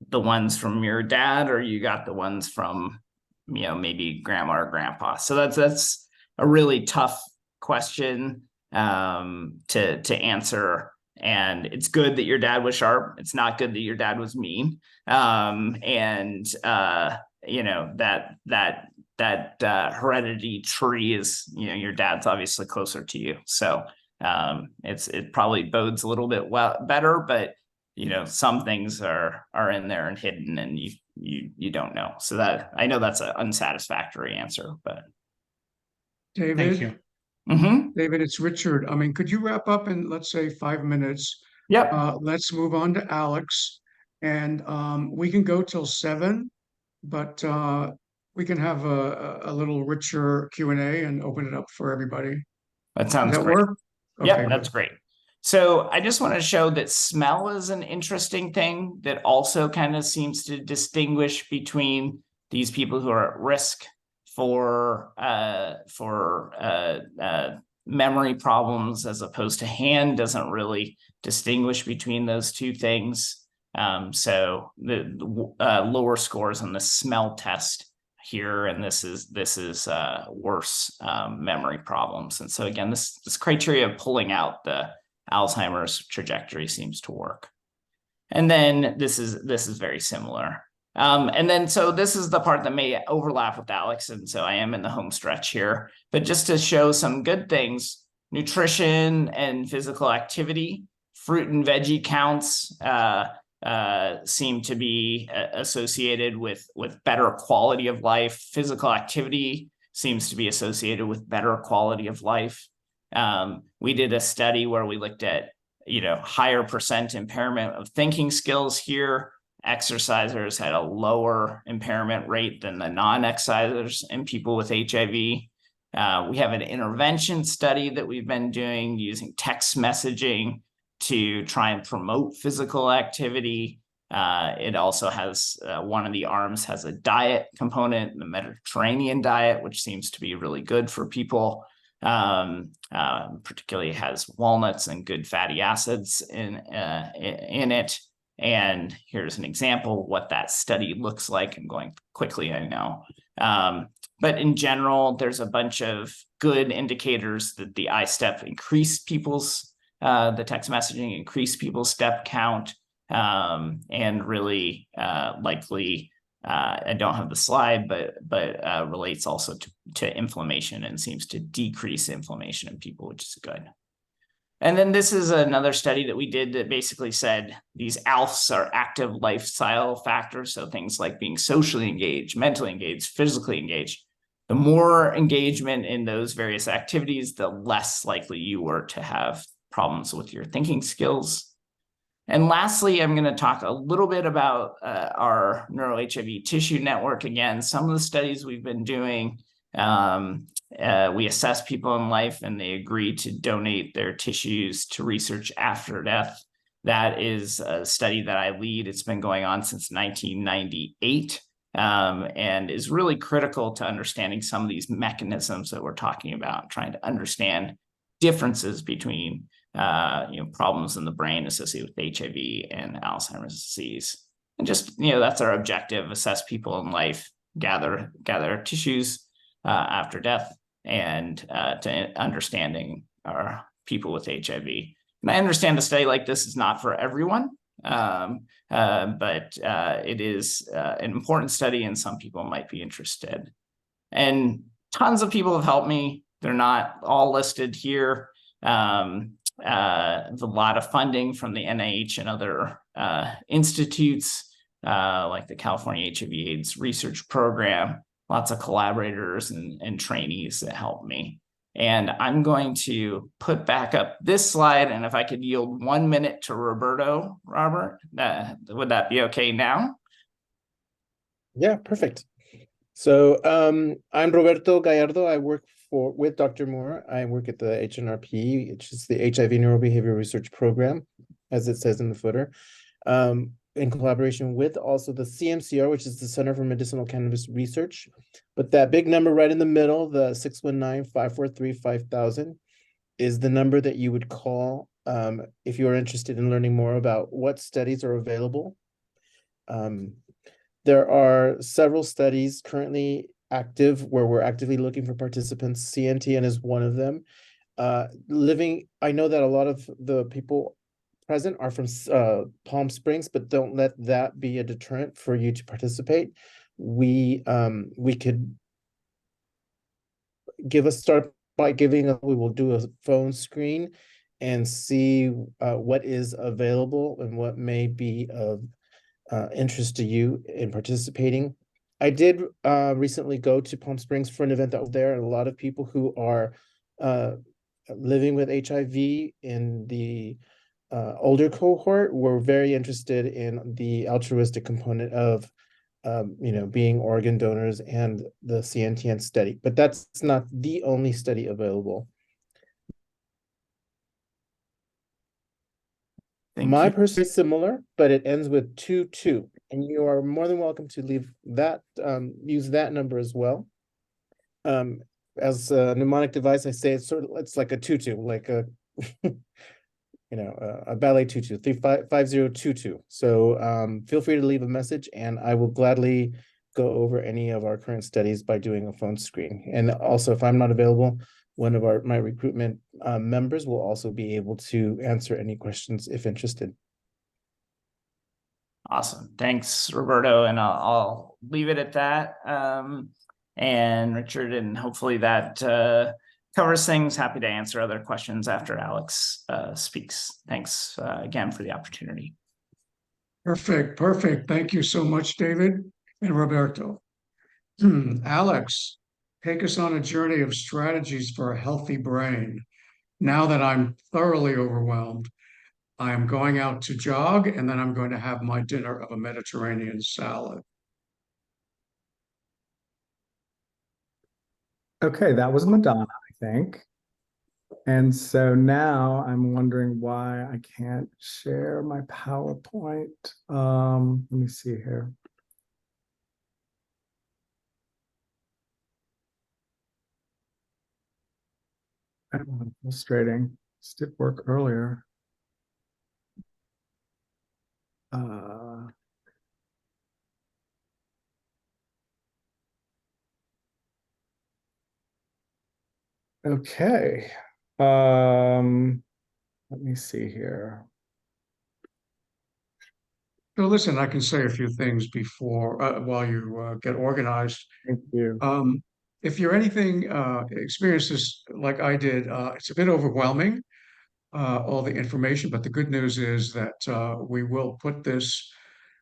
the ones from your dad or you got the ones from, maybe grandma or grandpa. So that's a really tough question to answer. And it's good that your dad was sharp. It's not good that your dad was mean. That heredity tree is, your dad's obviously closer to you. So it probably bodes a little bit better, but some things are in there and hidden, and you don't know. So that, I know that's an unsatisfactory answer, but
David.
Thank you.
David, it's Richard. I mean, could you wrap up in, let's say, 5 minutes?
Yep.
Let's move on to Alex, and we can go till 7, but we can have a little richer Q&A and open it up for everybody.
That sounds
Does that
great.
work?
Yeah,
Okay,
that's great. So I just want to show that smell is an interesting thing that also kind of seems to distinguish between these people who are at risk for memory problems, as opposed to hand doesn't really distinguish between those two things. So the lower scores on the smell test here, and this is worse memory problems. And so again, this criteria of pulling out the Alzheimer's trajectory seems to work. And then this is very similar. And then so this is the part that may overlap with Alex, and so I am in the home stretch here. But just to show some good things, nutrition and physical activity, fruit and veggie counts seem to be associated with better quality of life. Physical activity seems to be associated with better quality of life. We did a study where we looked at, higher percent impairment of thinking skills here. Exercisers had a lower impairment rate than the non-exercisers in people with HIV. We have an intervention study that we've been doing using text messaging to try and promote physical activity. It also has one of the arms has a diet component, the Mediterranean diet, which seems to be really good for people. Particularly has walnuts and good fatty acids in it. And here's an example of what that study looks like. I'm going quickly, I know. But in general, there's a bunch of good indicators that the iStep increase people's the text messaging increase people's step count, and really likely, I don't have the slide, but relates also to inflammation and seems to decrease inflammation in people, which is good. And then this is another study that we did that basically said these ALFs are active lifestyle factors. So things like being socially engaged, mentally engaged, physically engaged. The more engagement in those various activities, the less likely you were to have problems with your thinking skills. And lastly, I'm going to talk a little bit about our NeuroHIV tissue network. Again, some of the studies we've been doing, we assess people in life and they agree to donate their tissues to research after death. That is a study that I lead. It's been going on since 1998, and is really critical to understanding some of these mechanisms that we're talking about, trying to understand differences between problems in the brain associated with HIV and Alzheimer's disease. And just, that's our objective: assess people in life, gather tissues after death, and to understanding our people with HIV. And I understand a study like this is not for everyone, but it is an important study, and some people might be interested. And tons of people have helped me. They're not all listed here. A lot of funding from the NIH and other institutes, like the California HIV/AIDS Research Program, lots of collaborators and trainees that help me. And I'm going to put back up this slide, and if I could yield 1 minute to Robert, would that be okay now?
Yeah, perfect. So I'm Roberto Gallardo. I work with Dr. Moore. I work at the HNRP, which is the HIV Neurobehavioral Research Program, as it says in the footer. in collaboration with also the CMCR, which is the Center for Medicinal Cannabis Research. But that big number right in the middle, the 619-543-5000, is the number that you would call if you are interested in learning more about what studies are available. There are several studies currently active where we're actively looking for participants. CNTN is one of them. I know that a lot of the people present are from Palm Springs, but don't let that be a deterrent for you to participate. We could we will do a phone screen and see what is available and what may be of interest to you in participating. I did recently go to Palm Springs for an event that was there, and a lot of people who are living with HIV in the older cohort were very interested in the altruistic component of being organ donors and the CNTN study, but that's not the only study available. My person is similar, but it ends with 22, and you are more than welcome to leave that, use that number as well. As a mnemonic device, I say it's like a tutu, like a a ballet tutu, 5022. So feel free to leave a message, and I will gladly go over any of our current studies by doing a phone screen. And also, if I'm not available, one of my recruitment members will also be able to answer any questions if interested.
Awesome. Thanks, Roberto. And I'll leave it at that. And Richard, and hopefully that covers things. Happy to answer other questions after Alex speaks. Thanks again for the opportunity.
Perfect. Thank you so much, David and Roberto. Alex, take us on a journey of strategies for a healthy brain. Now that I'm thoroughly overwhelmed, I am going out to jog, and then I'm going to have my dinner of a Mediterranean salad.
Okay, that was Madonna, I think. And so now I'm wondering why I can't share my PowerPoint. Let me see here. Oh, frustrating. This did work earlier. Okay. Let me see here.
So listen, I can say a few things before while you get organized.
Thank you.
If you're anything experienced this like I did, it's a bit overwhelming, all the information, but the good news is that we will put this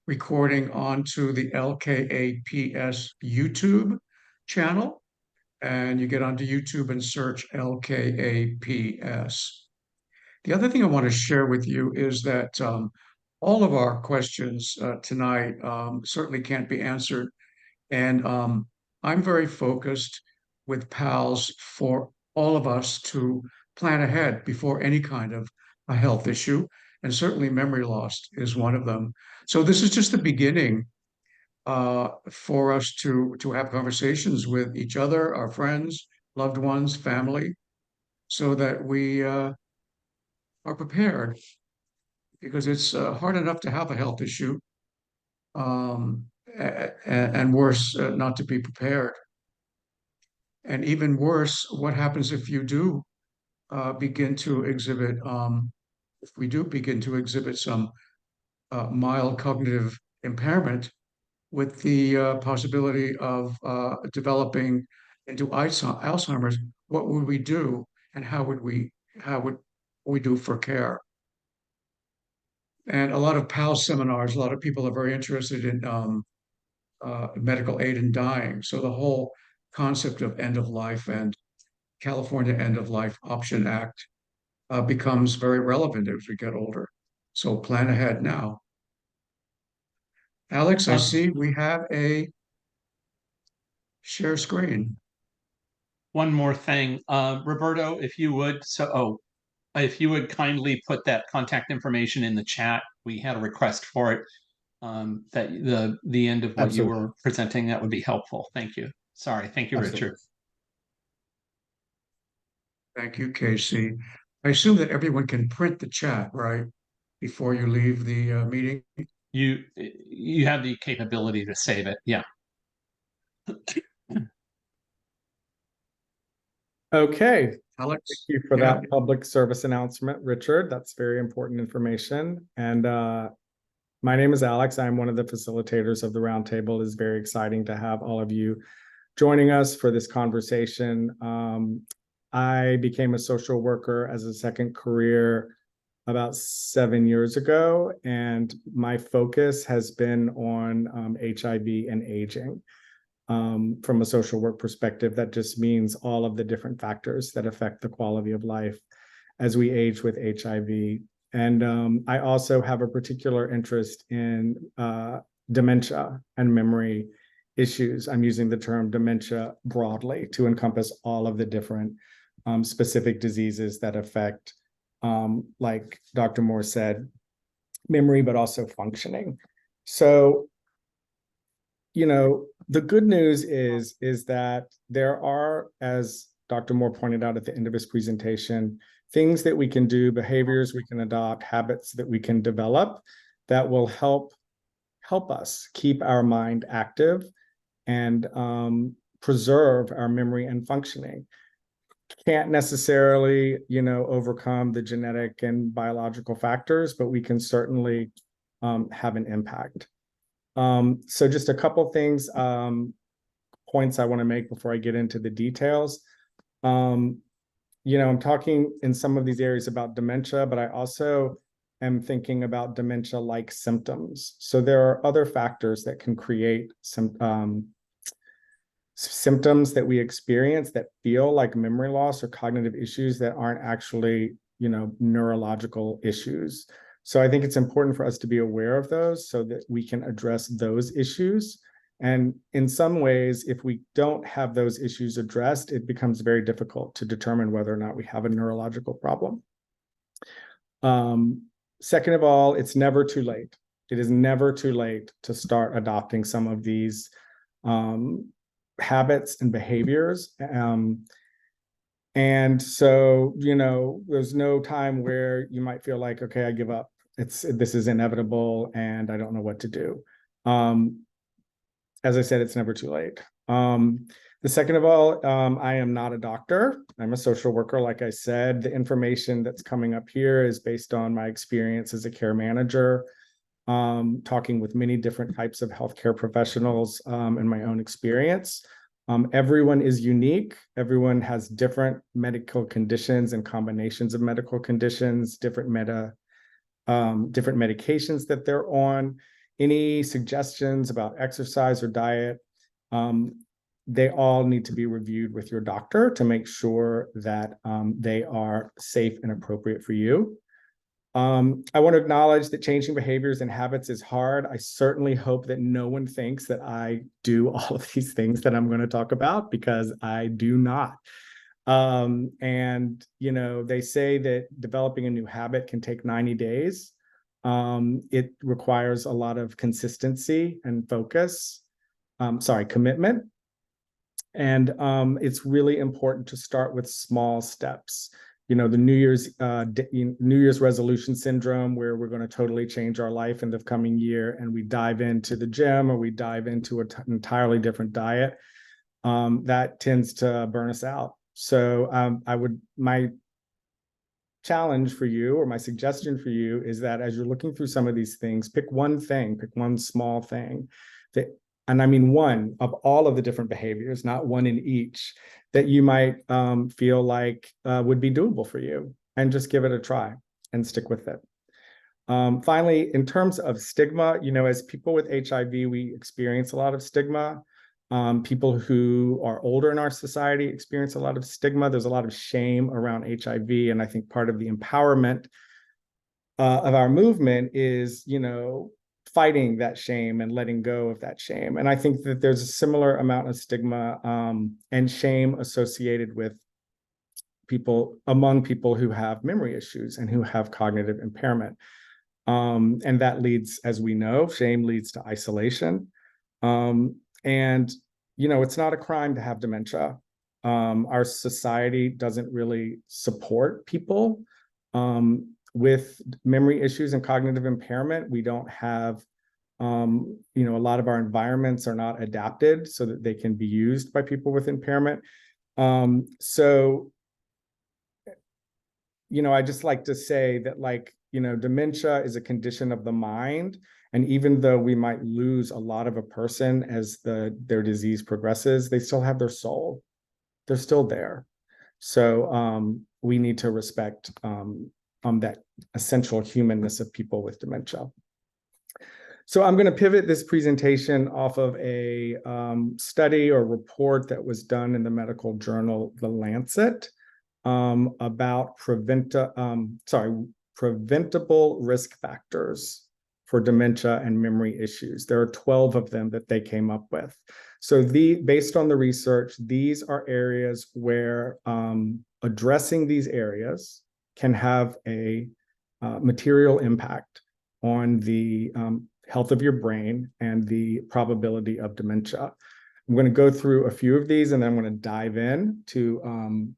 recording onto the LKAPS YouTube channel, and you get onto YouTube and search LKAPS. The other thing I want to share with you is that all of our questions tonight certainly can't be answered. And I'm very focused with PALS for all of us to plan ahead before any kind of a health issue. And certainly memory loss is one of them. So this is just the beginning for us to have conversations with each other, our friends, loved ones, family, so that we are prepared, because it's hard enough to have a health issue, and worse, not to be prepared. And even worse, what happens if you do begin to exhibit, if we do begin to exhibit some mild cognitive impairment, with the possibility of developing into Alzheimer's? What would we do, and how would we do for care? And a lot of PALS seminars, a lot of people are very interested in medical aid in dying. So the whole concept of end of life and California End of Life Option Act becomes very relevant as we get older. So plan ahead now. Alex, I see we have a share screen.
One more thing, Roberto, if you would, if you would kindly put that contact information in the chat. We had a request for it. that the end of what
Absolutely.
you were presenting, that would be helpful. Thank you. Sorry. Thank you,
Absolutely.
Richard.
Thank you, Casey. I assume that everyone can print the chat, right? Before you leave the meeting?
You have the capability to save it. Yeah.
Okay,
Alex?
thank you for
Yeah.
that public service announcement, Richard. That's very important information. And my name is Alex. I'm one of the facilitators of the Roundtable. It is very exciting to have all of you joining us for this conversation. I became a social worker as a second career about 7 years ago, and my focus has been on HIV and aging. From a social work perspective, that just means all of the different factors that affect the quality of life as we age with HIV. And I also have a particular interest in dementia and memory issues. I'm using the term dementia broadly to encompass all of the different specific diseases that affect, like Dr. Moore said, memory, but also functioning. So, the good news is that there are, as Dr. Moore pointed out at the end of his presentation, things that we can do, behaviors we can adopt, habits that we can develop that will help us keep our mind active and preserve our memory and functioning. Can't necessarily, overcome the genetic and biological factors, but we can certainly have an impact. So just a couple things, points I want to make before I get into the details. I'm talking in some of these areas about dementia, but I also am thinking about dementia-like symptoms. So there are other factors that can create some symptoms that we experience that feel like memory loss or cognitive issues that aren't actually, neurological issues. So I think it's important for us to be aware of those so that we can address those issues. And in some ways, if we don't have those issues addressed, it becomes very difficult to determine whether or not we have a neurological problem. Second of all, it's never too late. It is never too late to start adopting some of these habits and behaviors. And so, there's no time where you might feel like, okay, I give up. This is inevitable and I don't know what to do. As I said, it's never too late. The second of all, I am not a doctor. I'm a social worker. Like I said, the information that's coming up here is based on my experience as a care manager, talking with many different types of healthcare professionals, and my own experience. Everyone is unique. Everyone has different medical conditions and combinations of medical conditions, different medications that they're on. Any suggestions about exercise or diet, they all need to be reviewed with your doctor to make sure that they are safe and appropriate for you. I want to acknowledge that changing behaviors and habits is hard. I certainly hope that no one thinks that I do all of these things that I'm going to talk about, because I do not. And, they say that developing a new habit can take 90 days. It requires a lot of consistency and focus, commitment. And it's really important to start with small steps. The New Year's resolution syndrome, where we're going to totally change our life in the coming year, and we dive into the gym or we dive into an entirely different diet, that tends to burn us out. So my challenge for you, or my suggestion for you, is that as you're looking through some of these things, pick one small thing and I mean one of all of the different behaviors, not one in each, that you might feel like would be doable for you, and just give it a try and stick with it. Finally, in terms of stigma, as people with HIV, we experience a lot of stigma. People who are older in our society experience a lot of stigma. There's a lot of shame around HIV. And I think part of the empowerment of our movement is, fighting that shame and letting go of that shame. And I think that there's a similar amount of stigma and shame associated with among people who have memory issues and who have cognitive impairment. And that leads, as we know, shame leads to isolation. And, it's not a crime to have dementia. Our society doesn't really support people with memory issues and cognitive impairment. We don't have, a lot of our environments are not adapted so that they can be used by people with impairment. So, I just like to say that, like, dementia is a condition of the mind. And even though we might lose a lot of a person as their disease progresses, they still have their soul. They're still there. So we need to respect that essential humanness of people with dementia. So I'm going to pivot this presentation off of a study or report that was done in the medical journal, The Lancet, about preventable risk factors for dementia and memory issues. There are 12 of them that they came up with. So based on the research, these are areas where addressing these areas can have a material impact on the health of your brain and the probability of dementia. I'm going to go through a few of these, and then I'm going to dive in to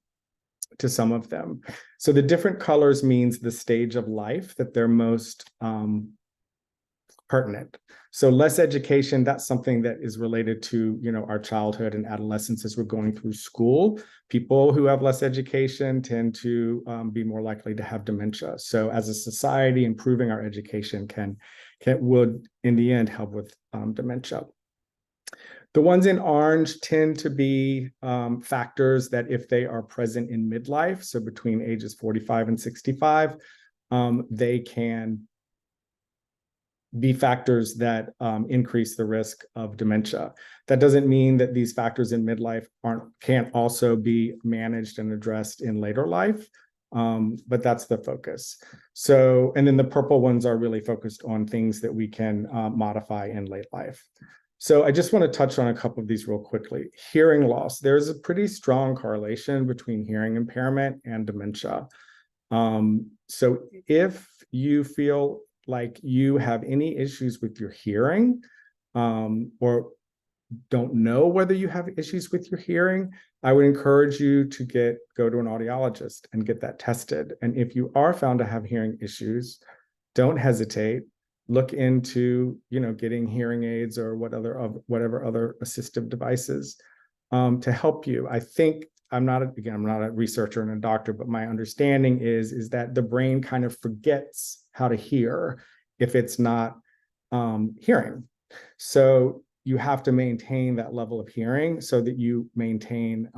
some of them. So the different colors means the stage of life that they're most pertinent. So less education, that's something that is related to, our childhood and adolescence as we're going through school. People who have less education tend to be more likely to have dementia. So as a society, improving our education would in the end help with dementia. The ones in orange tend to be factors that, if they are present in midlife, so between ages 45 and 65, they can be factors that increase the risk of dementia. That doesn't mean that these factors in midlife can't also be managed and addressed in later life, but that's the focus. So, and then the purple ones are really focused on things that we can modify in late life. So I just want to touch on a couple of these real quickly. Hearing loss. There's a pretty strong correlation between hearing impairment and dementia. So if you feel like you have any issues with your hearing, or don't know whether you have issues with your hearing, I would encourage you to go to an audiologist and get that tested. And if you are found to have hearing issues, don't hesitate. Look into, getting hearing aids or whatever other assistive devices to help you. I think I'm not a researcher and a doctor, but my understanding is that the brain kind of forgets how to hear if it's not hearing. So you have to maintain that level of hearing so that you maintain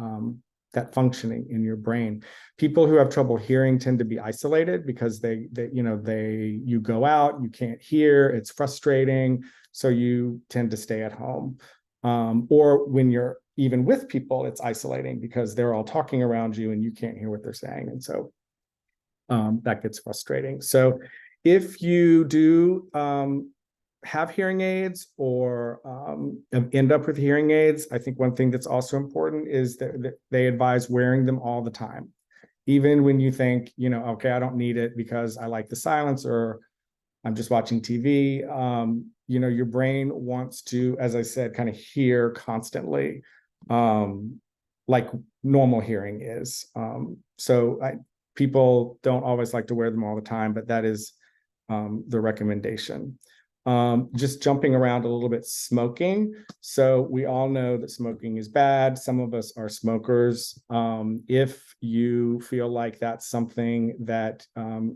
that functioning in your brain. People who have trouble hearing tend to be isolated because you go out, you can't hear, it's frustrating, so you tend to stay at home. Or when you're even with people, it's isolating because they're all talking around you and you can't hear what they're saying. And so that gets frustrating. So if you do have hearing aids or end up with hearing aids, I think one thing that's also important is that they advise wearing them all the time. Even when you think, okay, I don't need it because I like the silence or I'm just watching TV, your brain wants to, as I said, kind of hear constantly, like normal hearing is. People don't always like to wear them all the time, but that is the recommendation. Just jumping around a little bit, smoking. So we all know that smoking is bad. Some of us are smokers. If you feel like that's something that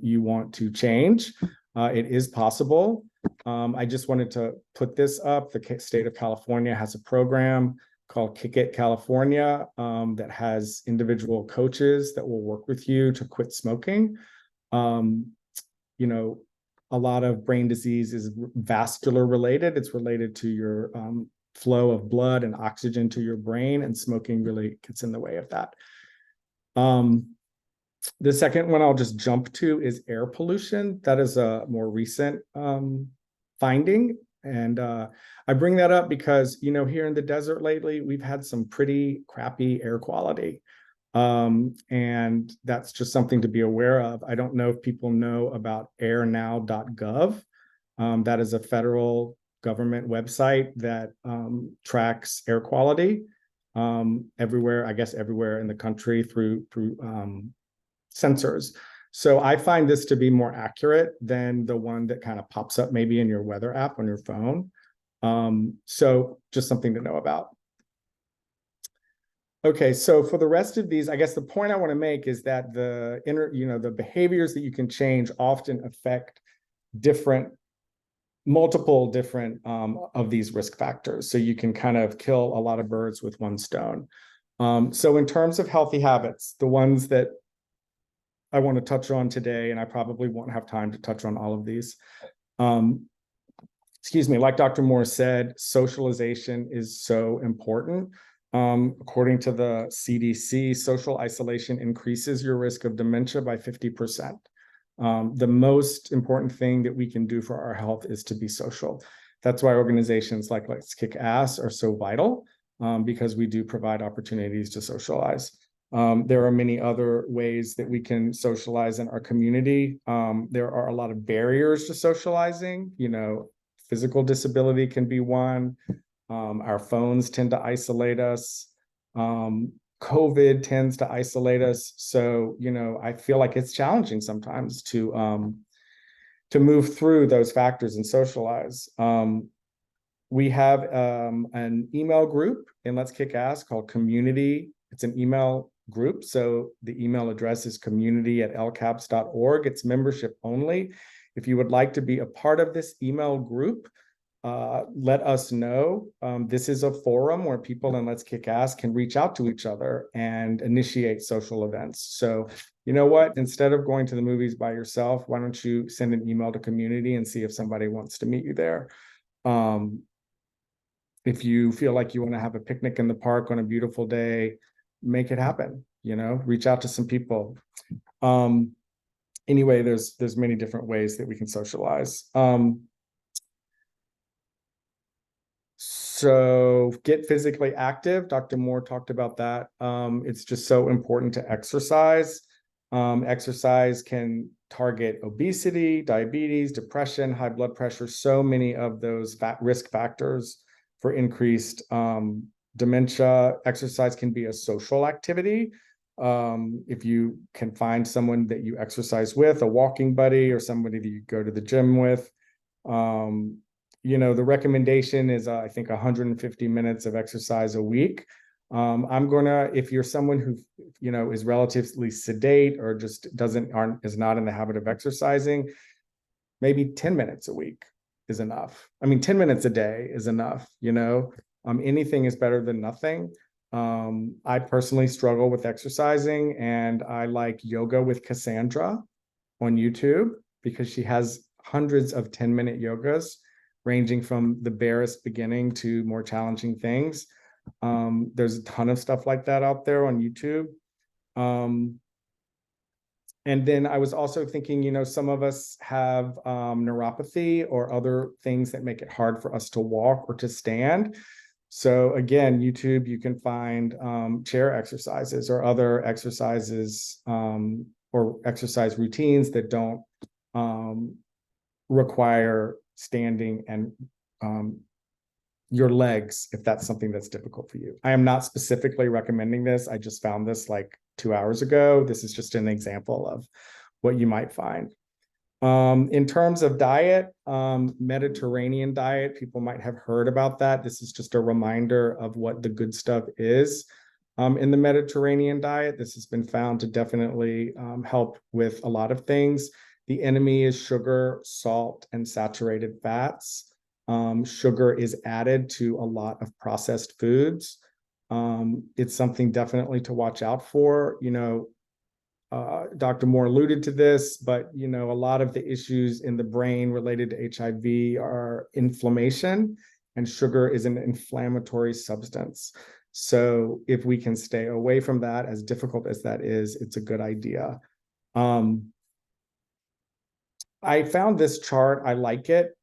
you want to change, it is possible. I just wanted to put this up. The state of California has a program called Kick It California that has individual coaches that will work with you to quit smoking. A lot of brain disease is vascular related. It's related to your flow of blood and oxygen to your brain, and smoking really gets in the way of that. The second one I'll just jump to is air pollution. That is a more recent finding. And I bring that up because, here in the desert lately, we've had some pretty crappy air quality. And that's just something to be aware of. I don't know if people know about airnow.gov. That is a federal government website that tracks air quality everywhere, I guess everywhere in the country through sensors. So I find this to be more accurate than the one that kind of pops up maybe in your weather app on your phone. So just something to know about. Okay, so for the rest of these, I guess the point I want to make is that the behaviors that you can change often affect multiple different of these risk factors. So you can kind of kill a lot of birds with one stone. So in terms of healthy habits, the ones that I want to touch on today, and I probably won't have time to touch on all of these. Excuse me, like Dr. Moore said, socialization is so important. According to the CDC, social isolation increases your risk of dementia by 50%. The most important thing that we can do for our health is to be social. That's why organizations like Let's Kick Ass are so vital, because we do provide opportunities to socialize. There are many other ways that we can socialize in our community. There are a lot of barriers to socializing. Physical disability can be one. Our phones tend to isolate us. COVID tends to isolate us. So, I feel like it's challenging sometimes to move through those factors and socialize. We have an email group in Let's Kick Ass called Community. It's an email group. So the email address is community@lkaps.org. It's membership only. If you would like to be a part of this email group, let us know. This is a forum where people in Let's Kick Ass can reach out to each other and initiate social events. So you know what? Instead of going to the movies by yourself, why don't you send an email to community and see if somebody wants to meet you there? If you feel like you want to have a picnic in the park on a beautiful day, make it happen. Reach out to some people. Anyway, there's many different ways that we can socialize. So get physically active. Dr. Moore talked about that. It's just so important to exercise. Exercise can target obesity, diabetes, depression, high blood pressure, so many of those risk factors for increased dementia. Exercise can be a social activity. If you can find someone that you exercise with, a walking buddy or somebody that you go to the gym with. The recommendation is, I think, 150 minutes of exercise a week. If you're someone who, is relatively sedate or just is not in the habit of exercising, maybe 10 minutes a week is enough. 10 minutes a day is enough. Anything is better than nothing. I personally struggle with exercising, and I like Yoga with Cassandra on YouTube because she has hundreds of 10-minute yogas ranging from the barest beginning to more challenging things. There's a ton of stuff like that out there on YouTube. And then I was also thinking, some of us have neuropathy or other things that make it hard for us to walk or to stand. So again, YouTube, you can find chair exercises or other exercises or exercise routines that don't require standing and your legs, if that's something that's difficult for you. I am not specifically recommending this. I just found this like 2 hours ago. This is just an example of what you might find. In terms of diet, Mediterranean diet, people might have heard about that. This is just a reminder of what the good stuff is in the Mediterranean diet. This has been found to definitely help with a lot of things. The enemy is sugar, salt, and saturated fats. Sugar is added to a lot of processed foods. It's something definitely to watch out for. Dr. Moore alluded to this, but a lot of the issues in the brain related to HIV are inflammation, and sugar is an inflammatory substance. So if we can stay away from that, as difficult as that is, it's a good idea. I found this chart, I like it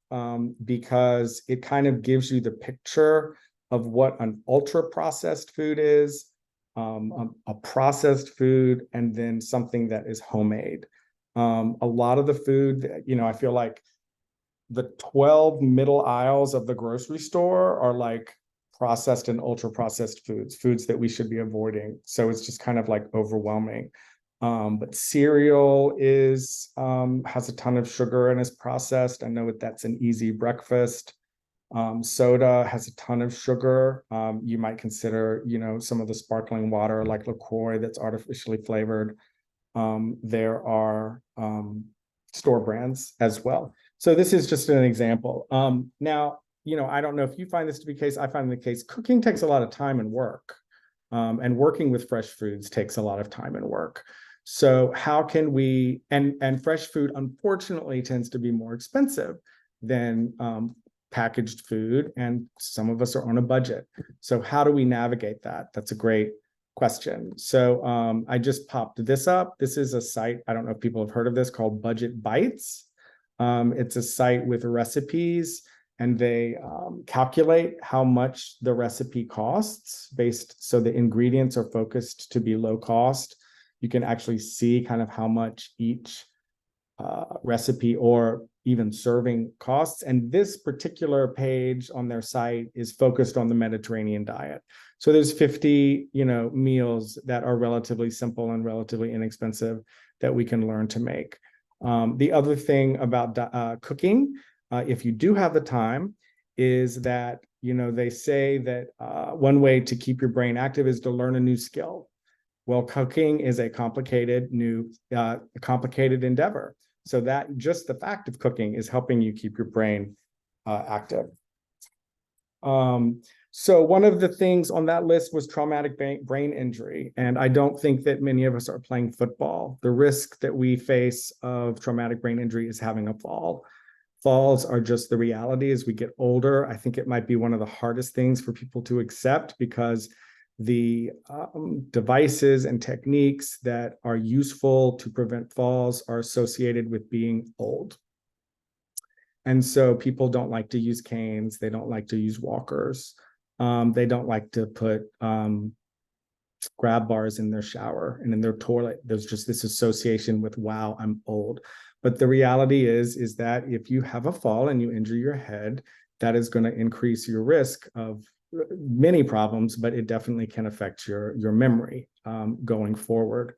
because it kind of gives you the picture of what an ultra processed food is. a processed food, and then something that is homemade. A lot of the food that, I feel like the 12 middle aisles of the grocery store are like processed and ultra processed foods that we should be avoiding. So it's just kind of like overwhelming. But cereal has a ton of sugar and is processed. I know that's an easy breakfast. Soda has a ton of sugar. You might consider, some of the sparkling water like LaCroix that's artificially flavored. There are store brands as well. So this is just an example. Now, I don't know if you find this to be the case. I find the case cooking takes a lot of time and work. And working with fresh foods takes a lot of time and work. So how can we, and fresh food unfortunately tends to be more expensive than packaged food, and some of us are on a budget. So how do we navigate that? That's a great question. So I just popped this up. This is a site, I don't know if people have heard of this, called Budget Bites. It's a site with recipes, and they calculate how much the recipe costs so the ingredients are focused to be low cost. You can actually see kind of how much each recipe or even serving costs. And this particular page on their site is focused on the Mediterranean diet. So there's 50, meals that are relatively simple and relatively inexpensive that we can learn to make. The other thing about cooking, if you do have the time, is that, they say that one way to keep your brain active is to learn a new skill. Well, cooking is a complicated endeavor. So that just the fact of cooking is helping you keep your brain active. So one of the things on that list was traumatic brain injury. And I don't think that many of us are playing football. The risk that we face of traumatic brain injury is having a fall. Falls are just the reality as we get older. I think it might be one of the hardest things for people to accept, because the devices and techniques that are useful to prevent falls are associated with being old. And so people don't like to use canes. They don't like to use walkers. They don't like to put grab bars in their shower and in their toilet. There's just this association with, wow, I'm old. But the reality is that if you have a fall and you injure your head, that is going to increase your risk of many problems, but it definitely can affect your memory going forward.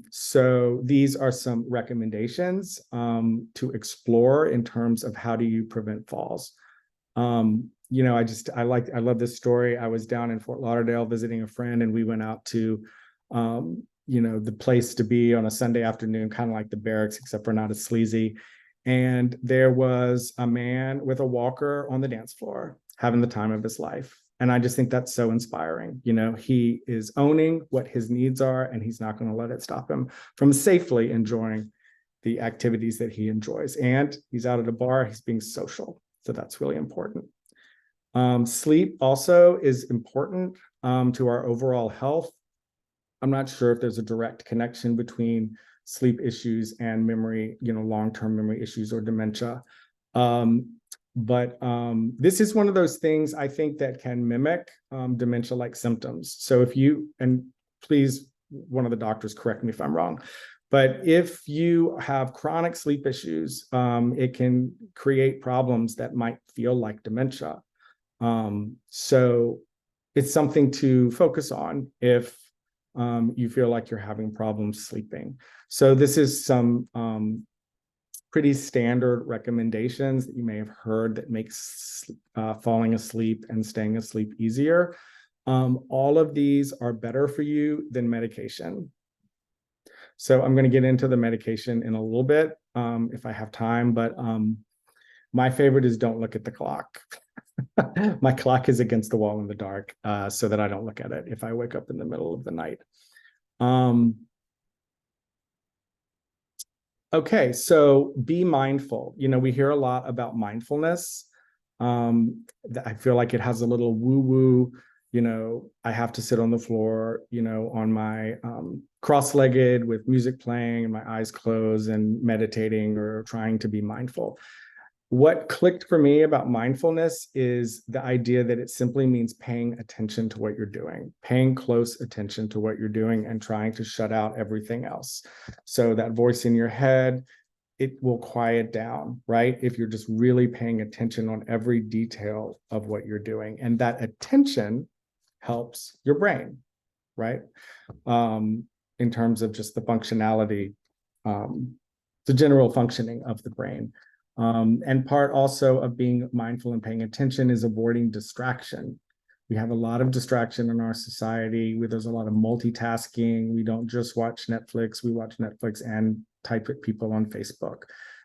So these are some recommendations to explore in terms of how do you prevent falls. I love this story. I was down in Fort Lauderdale visiting a friend, and we went out to the place to be on a Sunday afternoon, kind of like the barracks, except for not as sleazy. And there was a man with a walker on the dance floor having the time of his life. And I just think that's so inspiring. He is owning what his needs are, and he's not going to let it stop him from safely enjoying the activities that he enjoys. And he's out at a bar, he's being social. So that's really important. Sleep also is important to our overall health. I'm not sure if there's a direct connection between sleep issues and memory, long-term memory issues or dementia. But this is one of those things I think that can mimic dementia-like symptoms. So and please, one of the doctors correct me if I'm wrong, but if you have chronic sleep issues, it can create problems that might feel like dementia. So it's something to focus on if you feel like you're having problems sleeping. So this is some pretty standard recommendations that you may have heard that makes falling asleep and staying asleep easier. All of these are better for you than medication. So I'm going to get into the medication in a little bit if I have time, but my favorite is don't look at the clock. My clock is against the wall in the dark so that I don't look at it if I wake up in the middle of the night. Okay, so be mindful. We hear a lot about mindfulness. I feel like it has a little woo-woo, I have to sit on the floor, on my cross-legged with music playing and my eyes closed and meditating or trying to be mindful. What clicked for me about mindfulness is the idea that it simply means paying attention to what you're doing, paying close attention to what you're doing and trying to shut out everything else. So that voice in your head, it will quiet down, right? If you're just really paying attention on every detail of what you're doing. And that attention helps your brain, right? In terms of just the functionality, the general functioning of the brain. And part also of being mindful and paying attention is avoiding distraction. We have a lot of distraction in our society where there's a lot of multitasking. We don't just watch Netflix, we watch Netflix and type at people on Facebook.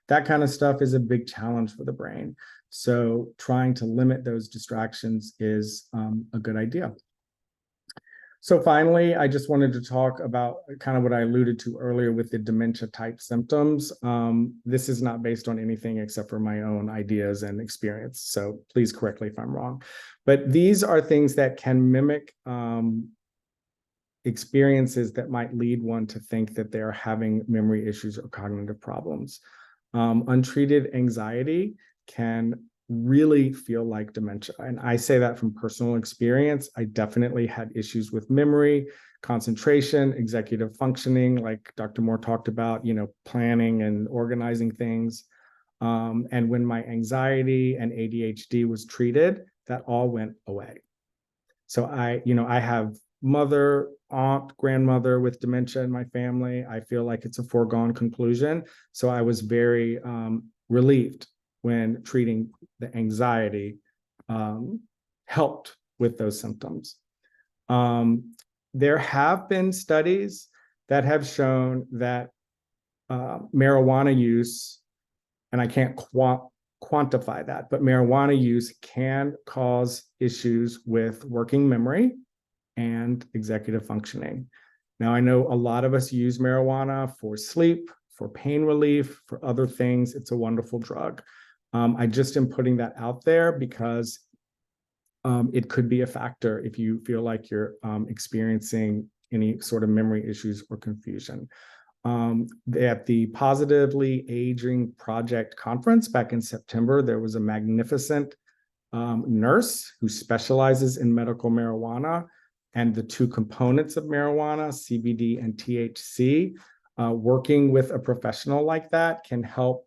That kind of stuff is a big challenge for the brain. So trying to limit those distractions is a good idea. So finally, I just wanted to talk about kind of what I alluded to earlier with the dementia type symptoms. This is not based on anything except for my own ideas and experience. So please correct me if I'm wrong. But these are things that can mimic experiences that might lead one to think that they're having memory issues or cognitive problems. Untreated anxiety can really feel like dementia. And I say that from personal experience. I definitely had issues with memory, concentration, executive functioning, like Dr. Moore talked about, planning and organizing things. And when my anxiety and ADHD was treated, that all went away. So I have mother, aunt, grandmother with dementia in my family. I feel like it's a foregone conclusion. So I was very relieved when treating the anxiety helped with those symptoms. There have been studies that have shown that marijuana use, and I can't quantify that, but marijuana use can cause issues with working memory and executive functioning. Now, I know a lot of us use marijuana for sleep, for pain relief, for other things. It's a wonderful drug. I just am putting that out there because it could be a factor if you feel like you're experiencing any sort of memory issues or confusion. At the Positively Aging Project conference back in September, there was a magnificent nurse who specializes in medical marijuana and the two components of marijuana, CBD and THC. Working with a professional like that can help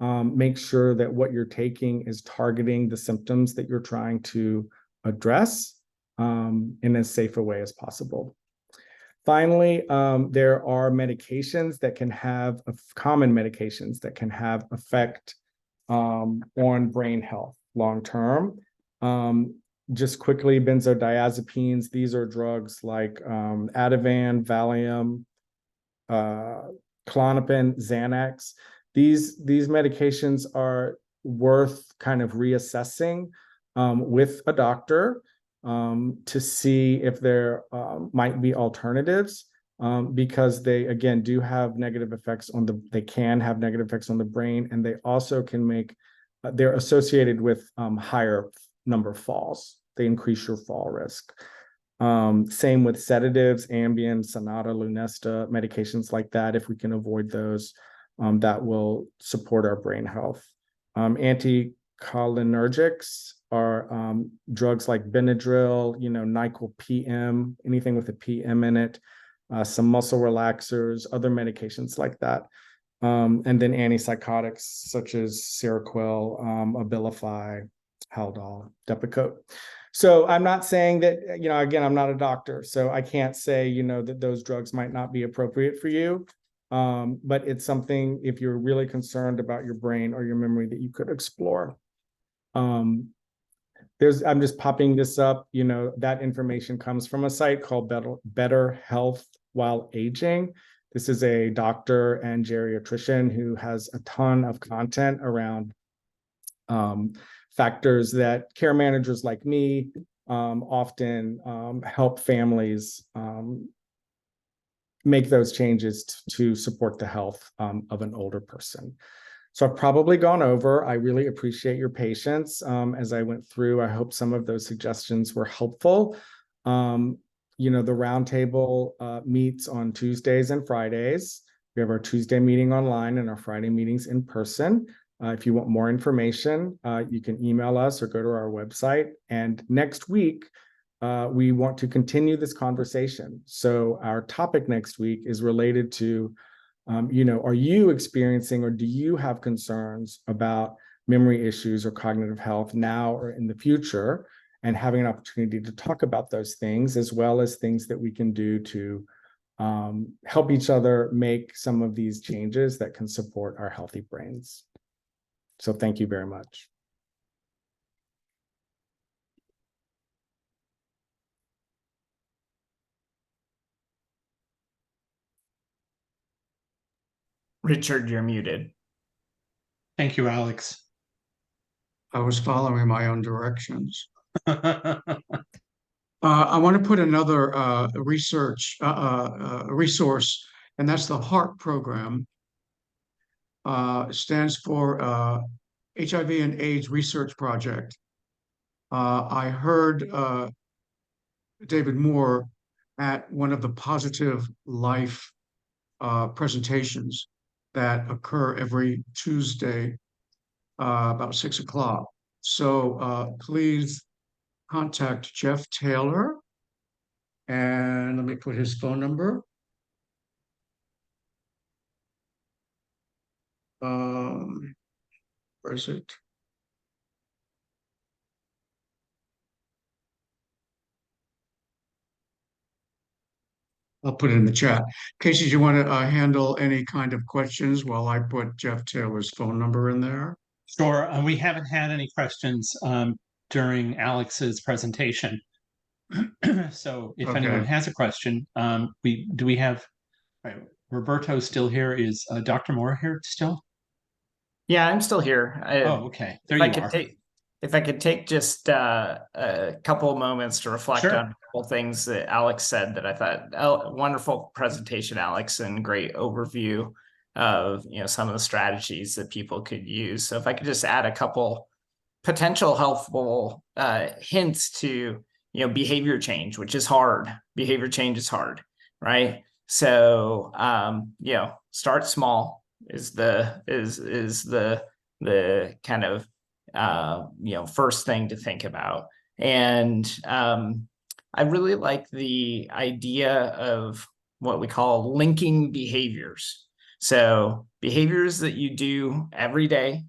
make sure that what you're taking is targeting the symptoms that you're trying to address in as safe a way as possible. Finally, there are medications that can have common medications that can have effect on brain health long-term. Just quickly, benzodiazepines, these are drugs like Ativan, Valium, Klonopin, Xanax. These medications are worth kind of reassessing with a doctor to see if there might be alternatives because they, again, do have negative effects they can have negative effects on the brain, and they also can make, they're associated with higher number of falls. They increase your fall risk. Same with sedatives, Ambien, Sonata, Lunesta, medications like that. If we can avoid those, that will support our brain health. Anticholinergics are drugs like Benadryl, Nyquil PM, anything with a PM in it, some muscle relaxers, other medications like that. And then antipsychotics such as Seroquel, Abilify, Haldol, Depakote. So I'm not saying that, again, I'm not a doctor, so I can't say, that those drugs might not be appropriate for you. But it's something, if you're really concerned about your brain or your memory, that you could explore. I'm just popping this up, that information comes from a site called Better Health While Aging. This is a doctor and geriatrician who has a ton of content around factors that care managers like me often help families make those changes to support the health of an older person. So I've probably gone over. I really appreciate your patience as I went through. I hope some of those suggestions were helpful. The Roundtable meets on Tuesdays and Fridays. We have our Tuesday meeting online and our Friday meetings in person. If you want more information, you can email us or go to our website. And next week, we want to continue this conversation. So our topic next week is related to, are you experiencing or do you have concerns about memory issues or cognitive health now or in the future? And having an opportunity to talk about those things, as well as things that we can do to help each other make some of these changes that can support our healthy brains. So thank you very much.
Richard, you're muted.
Thank you, Alex.
I was following my own directions. I want to put another resource, and that's the HARP program. It stands for HIV and AIDS Research Project. I heard David Moore at one of the Positive Life presentations that occur every Tuesday about 6 o'clock. So please contact Jeff Taylor, and let me put his phone number. Where is it? I'll put it in the chat. Casey, do you want to handle any kind of questions while I put Jeff Taylor's phone number in there?
Sure. We haven't had any questions during Alex's presentation. So if anyone has a question, we have Roberto still here? Is Dr. Moore here still?
Yeah, I'm still here.
Okay. There you are.
If I could take just a couple of moments to reflect on a couple things that Alex said that I thought, wonderful presentation, Alex, and great overview of some of the strategies that people could use. So if I could just add a couple potential helpful hints to behavior change, which is hard. Behavior change is hard, right? So start small is the kind of first thing to think about. And I really like the idea of what we call linking behaviors. So behaviors that you do every day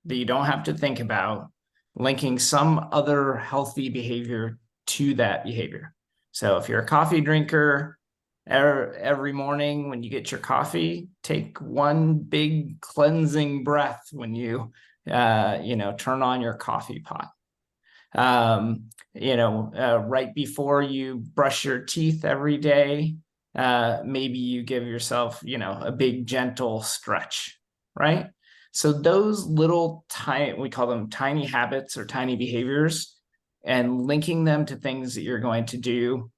that you don't have to think about, linking some other healthy behavior to that behavior. So if you're a coffee drinker, every morning when you get your coffee, take one big cleansing breath when you turn on your coffee pot. Right before you brush your teeth every day, maybe you give yourself, a big gentle stretch, right? So those little we call them tiny habits or tiny behaviors, and linking them to things that you're going to do.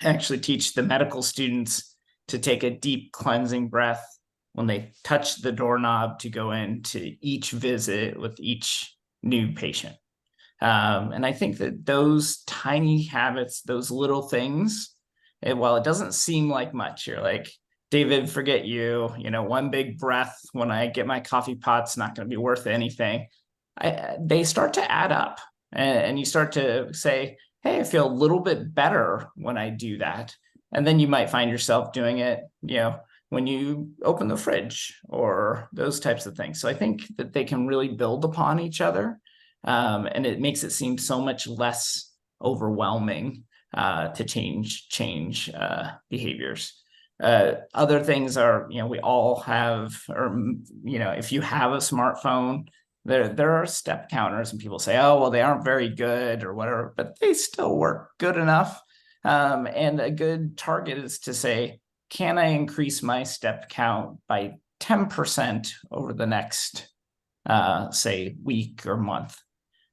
Actually teach the medical students to take a deep cleansing breath when they touch the doorknob to go into each visit with each new patient. And I think that those tiny habits, those little things, while it doesn't seem like much, you're like, David, forget you, one big breath when I get my coffee pot's not going to be worth anything. They start to add up, and you start to say, hey, I feel a little bit better when I do that. And then you might find yourself doing it, when you open the fridge or those types of things. So I think that they can really build upon each other. And it makes it seem so much less overwhelming to change behaviors. Other things are, we all have, or, if you have a smartphone, there are step counters, and people say, oh, well, they aren't very good or whatever, but they still work good enough. And a good target is to say, can I increase my step count by 10% over the next, say, week or month?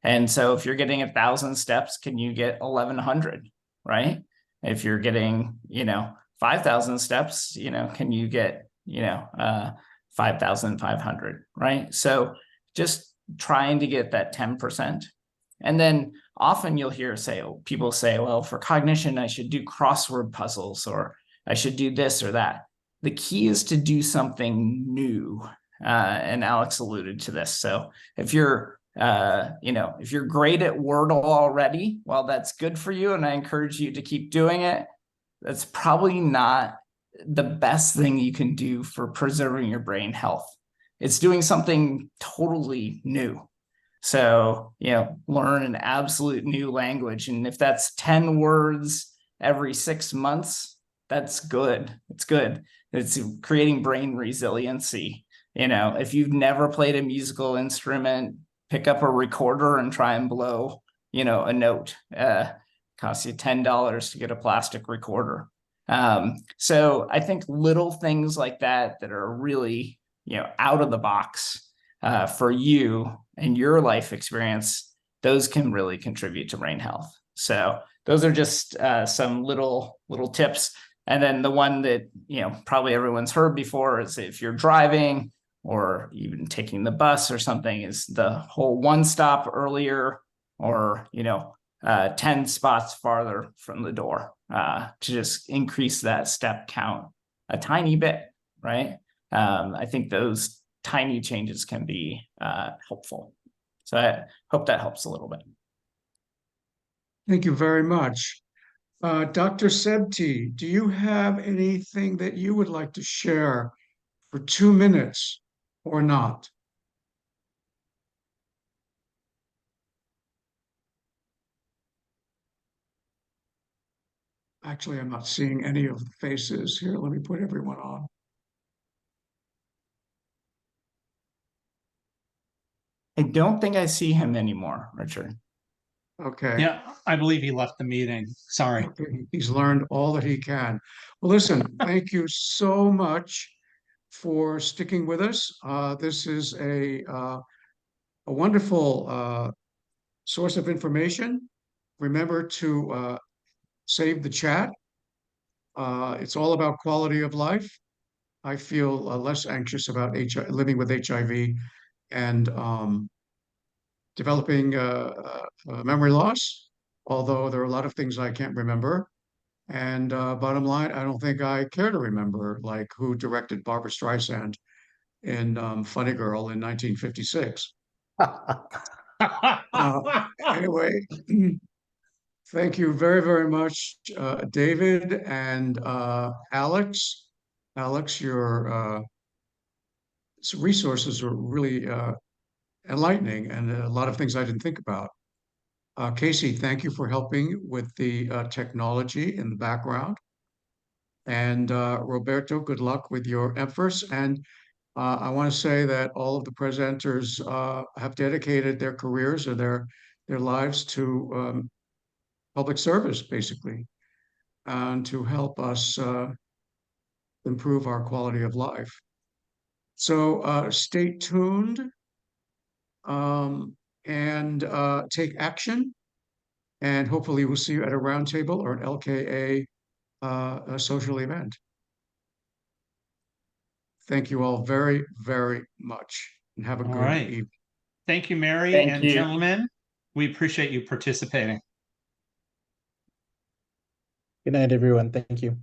And so if you're getting 1,000 steps, can you get 1,100, right? If you're getting, 5,000 steps, can you get, 5,500, right? So just trying to get that 10%. And then often you'll hear people say, well, for cognition, I should do crossword puzzles, or I should do this or that. The key is to do something new and Alex alluded to this. So if you're if you're great at Wordle already, well, that's good for you, and I encourage you to keep doing it. That's probably not the best thing you can do for preserving your brain health. It's doing something totally new. So, learn an absolute new language. And if that's 10 words every 6 months, that's good. It's good. It's creating brain resiliency. If you've never played a musical instrument, pick up a recorder and try and blow, a note. Costs you $10 to get a plastic recorder. So I think little things like that are really, out of the box for you and your life experience, those can really contribute to brain health. So those are just some little tips. And then the one that, probably everyone's heard before is if you're driving or even taking the bus or something, is the whole one stop earlier or, 10 spots farther from the door to just increase that step count a tiny bit, right? I think those tiny changes can be helpful. So I hope that helps a little bit.
Thank you very much. Dr. Sebti, do you have anything that you would like to share for 2 minutes or not? Actually, I'm not seeing any of the faces here. Let me put everyone on.
I don't think I see him anymore, Richard.
Okay.
Yeah, I believe he left the meeting. Sorry.
Okay, he's learned all that he can. Well, listen, thank you so much for sticking with us. This is a wonderful source of information. Remember to save the chat. It's all about quality of life. I feel less anxious about living with HIV and developing memory loss, although there are a lot of things I can't remember. And bottom line, I don't think I care to remember, like who directed Barbra Streisand in Funny Girl in 1956. Anyway, thank you very, very much, David and Alex. Alex, your resources are really enlightening and a lot of things I didn't think about. Casey, thank you for helping with the technology in the background. And Roberto, good luck with your efforts. And I want to say that all of the presenters have dedicated their careers or their lives to public service, basically, and to help us improve our quality of life. So stay tuned and take action. And hopefully we'll see you at a roundtable or an LKA a social event. Thank you all very, very much and have a
All
good
right.
evening.
Thank you, Mary
Thank
and
you.
gentlemen. We appreciate you participating.
Good night, everyone. Thank you.